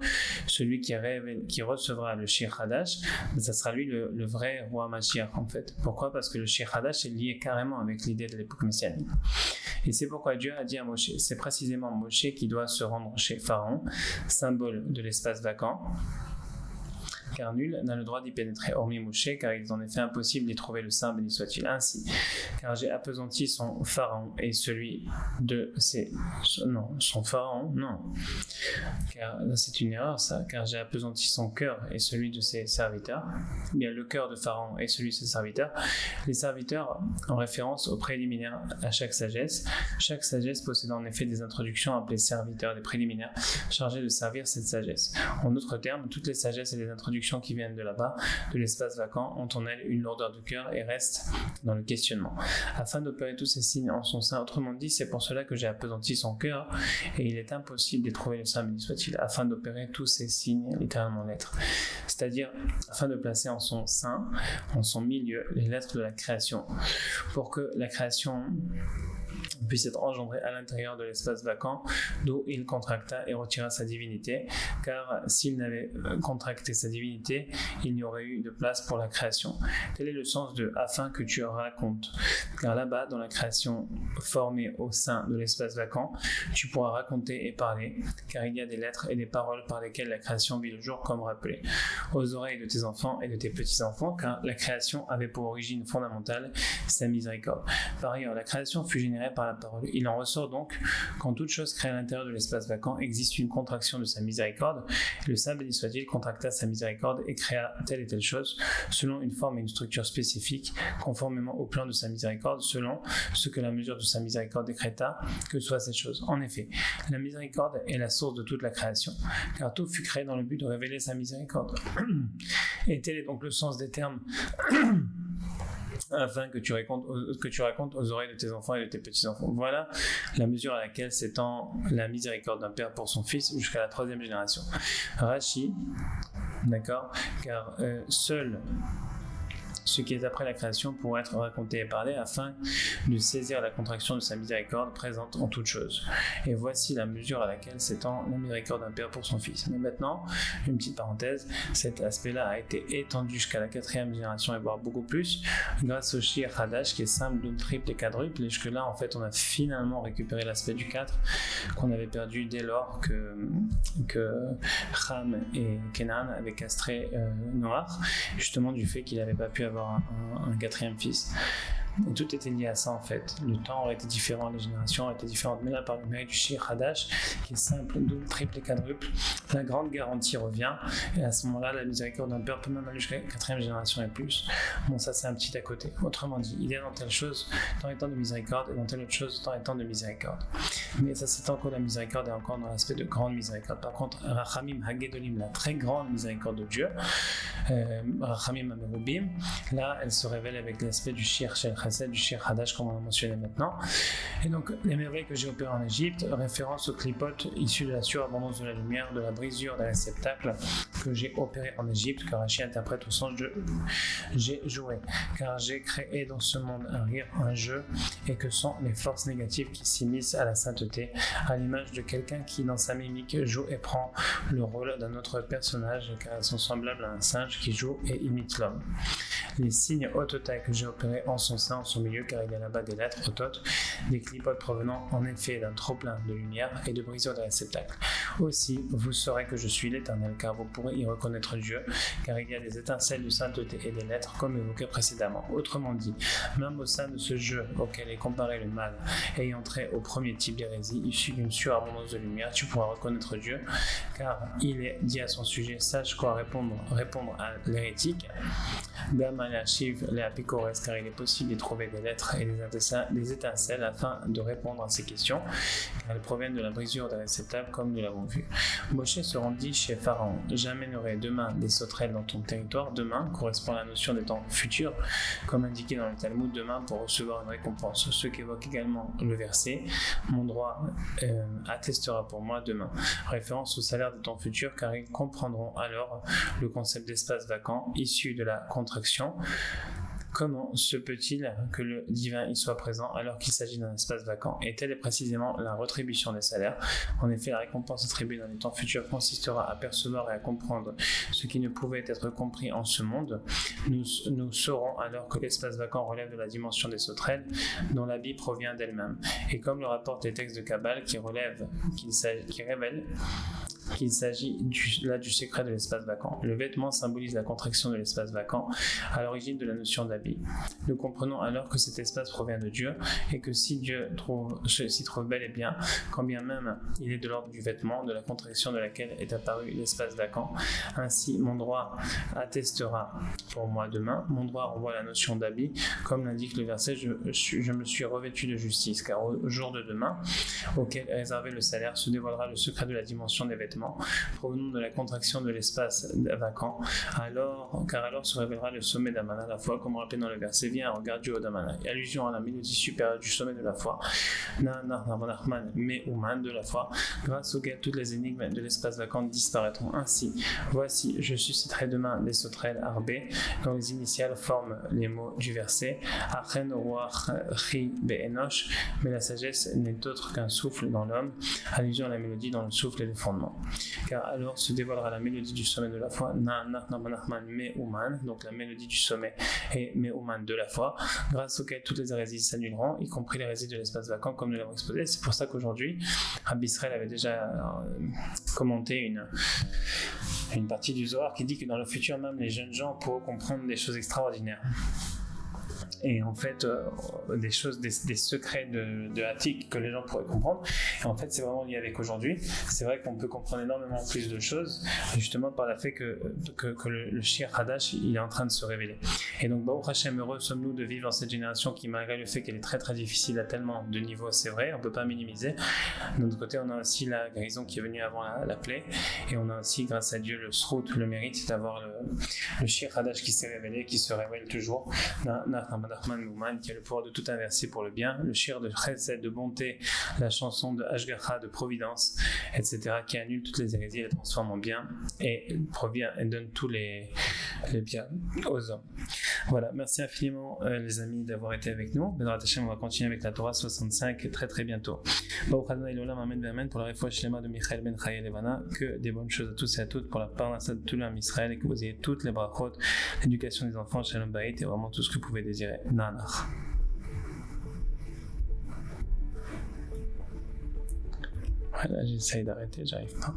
Celui qui recevra le Shir Hadash, ça sera lui le vrai roi Mashiach, en fait. Pourquoi? Parce que le Shir Hadash est lié carrément avec l'idée de l'époque messianique. Et c'est pourquoi Dieu a dit à Moshe, c'est précisément Moshe qui doit se rendre chez Pharaon, symbole de l'espace vacant, car nul n'a le droit d'y pénétrer hormis Moshe, car il est en effet impossible d'y trouver le Saint, béni soit-il. Ainsi, car j'ai appesanti son pharaon et celui de ses... Non, son pharaon, non. Car là, c'est une erreur, ça. Car j'ai appesanti son cœur et celui de ses serviteurs. Bien, le cœur de Pharaon et celui de ses serviteurs. Les serviteurs, en référence aux préliminaires à chaque sagesse. Chaque sagesse possédant en effet des introductions appelées serviteurs, des préliminaires, chargés de servir cette sagesse. En d'autres termes, toutes les sagesses et les introductions qui viennent de là-bas, de l'espace vacant, ont en elles une lourdeur de cœur et restent dans le questionnement. Afin d'opérer tous ces signes en son sein, autrement dit, c'est pour cela que j'ai appesanti son cœur, et il est impossible d'y trouver le Saint, béni soit-il, afin d'opérer tous ces signes, littéralement lettres. C'est-à-dire, afin de placer en son sein, en son milieu, les lettres de la création, pour que la création puisse être engendré à l'intérieur de l'espace vacant, d'où il contracta et retira sa divinité, car s'il n'avait contracté sa divinité, il n'y aurait eu de place pour la création. Tel est le sens de « afin que tu racontes », car là-bas, dans la création formée au sein de l'espace vacant, tu pourras raconter et parler, car il y a des lettres et des paroles par lesquelles la création vit le jour comme rappelé aux oreilles de tes enfants et de tes petits-enfants, car la création avait pour origine fondamentale sa miséricorde. Par ailleurs, la création fut générée par la parole. Il en ressort donc qu'en toute chose créée à l'intérieur de l'espace vacant existe une contraction de sa miséricorde. Le Saint, béni soit-il, contracta sa miséricorde et créa telle et telle chose selon une forme et une structure spécifiques, conformément au plan de sa miséricorde, selon ce que la mesure de sa miséricorde décréta que soit cette chose. En effet, la miséricorde est la source de toute la création, car tout fut créé dans le but de révéler sa miséricorde. Et tel est donc le sens des termes afin que tu racontes aux oreilles de tes enfants et de tes petits-enfants. Voilà la mesure à laquelle s'étend la miséricorde d'un père pour son fils jusqu'à la 3e génération. Rashi, d'accord, car seul ce ce qui est après la création pourra être raconté et parlé afin de saisir la contraction de sa miséricorde présente en toute chose. Et voici la mesure à laquelle s'étend la miséricorde d'un père pour son fils. Mais maintenant, une petite parenthèse, cet aspect-là a été étendu jusqu'à la 4e génération et voire beaucoup plus grâce au Shir Hadash qui est simple, double, triple et quadruple. Et jusque-là, en fait, on a finalement récupéré l'aspect du 4 qu'on avait perdu dès lors que Ham et Kenan avaient castré Noach, justement du fait qu'il n'avait pas pu avoir un 4e fils. Et tout était lié à ça en fait. Le temps aurait été différent, les générations auraient été différentes. Mais là, par le mérite du Shir Hadash, qui est simple, double, triple et quadruple, la grande garantie revient. Et à ce moment-là, la miséricorde d'un père peut même aller jusqu'à la 4e génération et plus. Bon, ça c'est un petit à côté. Autrement dit, il y a dans telle chose tant et tant de miséricorde, et dans telle autre chose tant et tant de miséricorde. Mais ça c'est encore la miséricorde et encore dans l'aspect de grande miséricorde. Par contre, Rachamim Hagedolim, la très grande miséricorde de Dieu, Rachamim Amerubim, là, elle se révèle avec l'aspect du Shir Shel Chesed, du Shir Hadash comme on l'a mentionné maintenant. Et donc les merveilles que j'ai opérées en Égypte, référence aux clipotes issus de la surabondance de la lumière, de la brisure des réceptacles que j'ai opéré en Égypte, que Rashi interprète au sens de j'ai joué, car j'ai créé dans ce monde un rire, un jeu, et que sont les forces négatives qui s'immiscent à la sainteté, à l'image de quelqu'un qui dans sa mimique joue et prend le rôle d'un autre personnage, car elles sont semblables à un singe qui joue et imite l'homme. Les signes autotailles que j'ai opérés en son sein, en son milieu, car il y a là-bas des lettres autotes, des clipotes provenant en effet d'un trop-plein de lumière et de brisure des réceptacles. Aussi, vous saurez que je suis l'Éternel, car vous pourrez y reconnaître Dieu, car il y a des étincelles de sainteté et des lettres, comme évoqué précédemment. Autrement dit, même au sein de ce jeu auquel est comparé le mal, ayant trait au premier type d'hérésie, issu d'une surabondance de lumière, tu pourras reconnaître Dieu, car il est dit à son sujet, sache quoi répondre à l'hérétique, car il est possible d'y trouver des lettres et des étincelles afin de répondre à ces questions, car elles proviennent de la brisure des réceptacles comme nous l'avons vu. Moshe se rendit chez Pharaon. J'amènerai demain des sauterelles dans ton territoire. Demain correspond à la notion des temps futurs, comme indiqué dans le Talmud, demain pour recevoir une récompense. Ce qu'évoque également le verset, mon droit attestera pour moi demain. Référence au salaire des temps futurs, car ils comprendront alors le concept d'espace vacant issu de la contraction. Comment se peut-il que le divin y soit présent alors qu'il s'agit d'un espace vacant? Et telle est précisément la rétribution des salaires. En effet, la récompense attribuée dans les temps futurs consistera à percevoir et à comprendre ce qui ne pouvait être compris en ce monde. Nous saurons alors que l'espace vacant relève de la dimension des sauterelles, dont l'habit provient d'elle-même. Et comme le rapportent les textes de Kabbale qui révèlent qu'il s'agit du secret de l'espace vacant. Le vêtement symbolise la contraction de l'espace vacant à l'origine de la notion d'habit. Nous comprenons alors que cet espace provient de Dieu et que si Dieu s'y trouve bel et bien, quand bien même il est de l'ordre du vêtement, de la contraction de laquelle est apparu l'espace vacant. Ainsi, mon droit attestera pour moi demain. Mon droit renvoie à la notion d'habit, comme l'indique le verset, je me suis revêtu de justice, car au jour de demain, auquel est réservé le salaire, se dévoilera le secret de la dimension des vêtements provenant de la contraction de l'espace vacant, car alors se révélera le sommet d'Amana, la foi, comme rappelé dans le verset, viens, regarde du haut d'Amana, et allusion à la mélodie supérieure du sommet de la foi, de la foi, grâce auquel toutes les énigmes de l'espace vacant disparaîtront. Ainsi, voici, je susciterai demain des sauterelles arbées, dont les initiales forment les mots du verset, Achen Ruach Chi Be'enosh, mais la sagesse n'est autre qu'un souffle dans l'homme, allusion à la mélodie dans le souffle et le fondement. Car alors se dévoilera la mélodie du sommet de la foi, donc la mélodie du sommet et Meuman de la foi, grâce auquel toutes les hérésies s'annuleront, y compris l'hérésie de l'espace vacant, comme nous l'avons exposé. C'est pour ça qu'aujourd'hui, Rabbi Israël avait déjà commenté une partie du Zohar qui dit que dans le futur, même les jeunes gens pourront comprendre des choses extraordinaires. Et en fait des secrets de Hatik que les gens pourraient comprendre, et en fait c'est vraiment lié avec aujourd'hui. C'est vrai qu'on peut comprendre énormément plus de choses justement par le fait que le Shir Hadash il est en train de se révéler. Et donc Baruch Hashem, heureux sommes-nous de vivre dans cette génération qui, malgré le fait qu'elle est très très difficile à tellement de niveaux, c'est vrai, on peut pas minimiser. De notre côté, on a aussi la guérison qui est venue avant la plaie, et on a aussi, grâce à Dieu, le srout, le mérite d'avoir le Shir Hadash qui s'est révélé, qui se révèle toujours, qui a le pouvoir de tout inverser pour le bien, le shir de chesed, de bonté, la chanson de Hashgacha, de providence, etc., qui annule toutes les hérésies, les transforme en bien et provient et donne tous les biens aux hommes. Voilà, merci infiniment les amis d'avoir été avec nous. Bezrat Hashem, on va continuer avec la Torah 65 très très bientôt. Baruch Adonai L'Olam, Amen Amen, pour la réfoua shlema de Michael Ben Chaya Levana, que des bonnes choses à tous et à toutes pour la parnassa de tout l'âme Israël et que vous ayez toutes les brachot, l'éducation des enfants, Shalom Bayit et vraiment tout ce que vous pouvez désirer. Nanach. Voilà, j'essaye d'arrêter, j'arrive pas.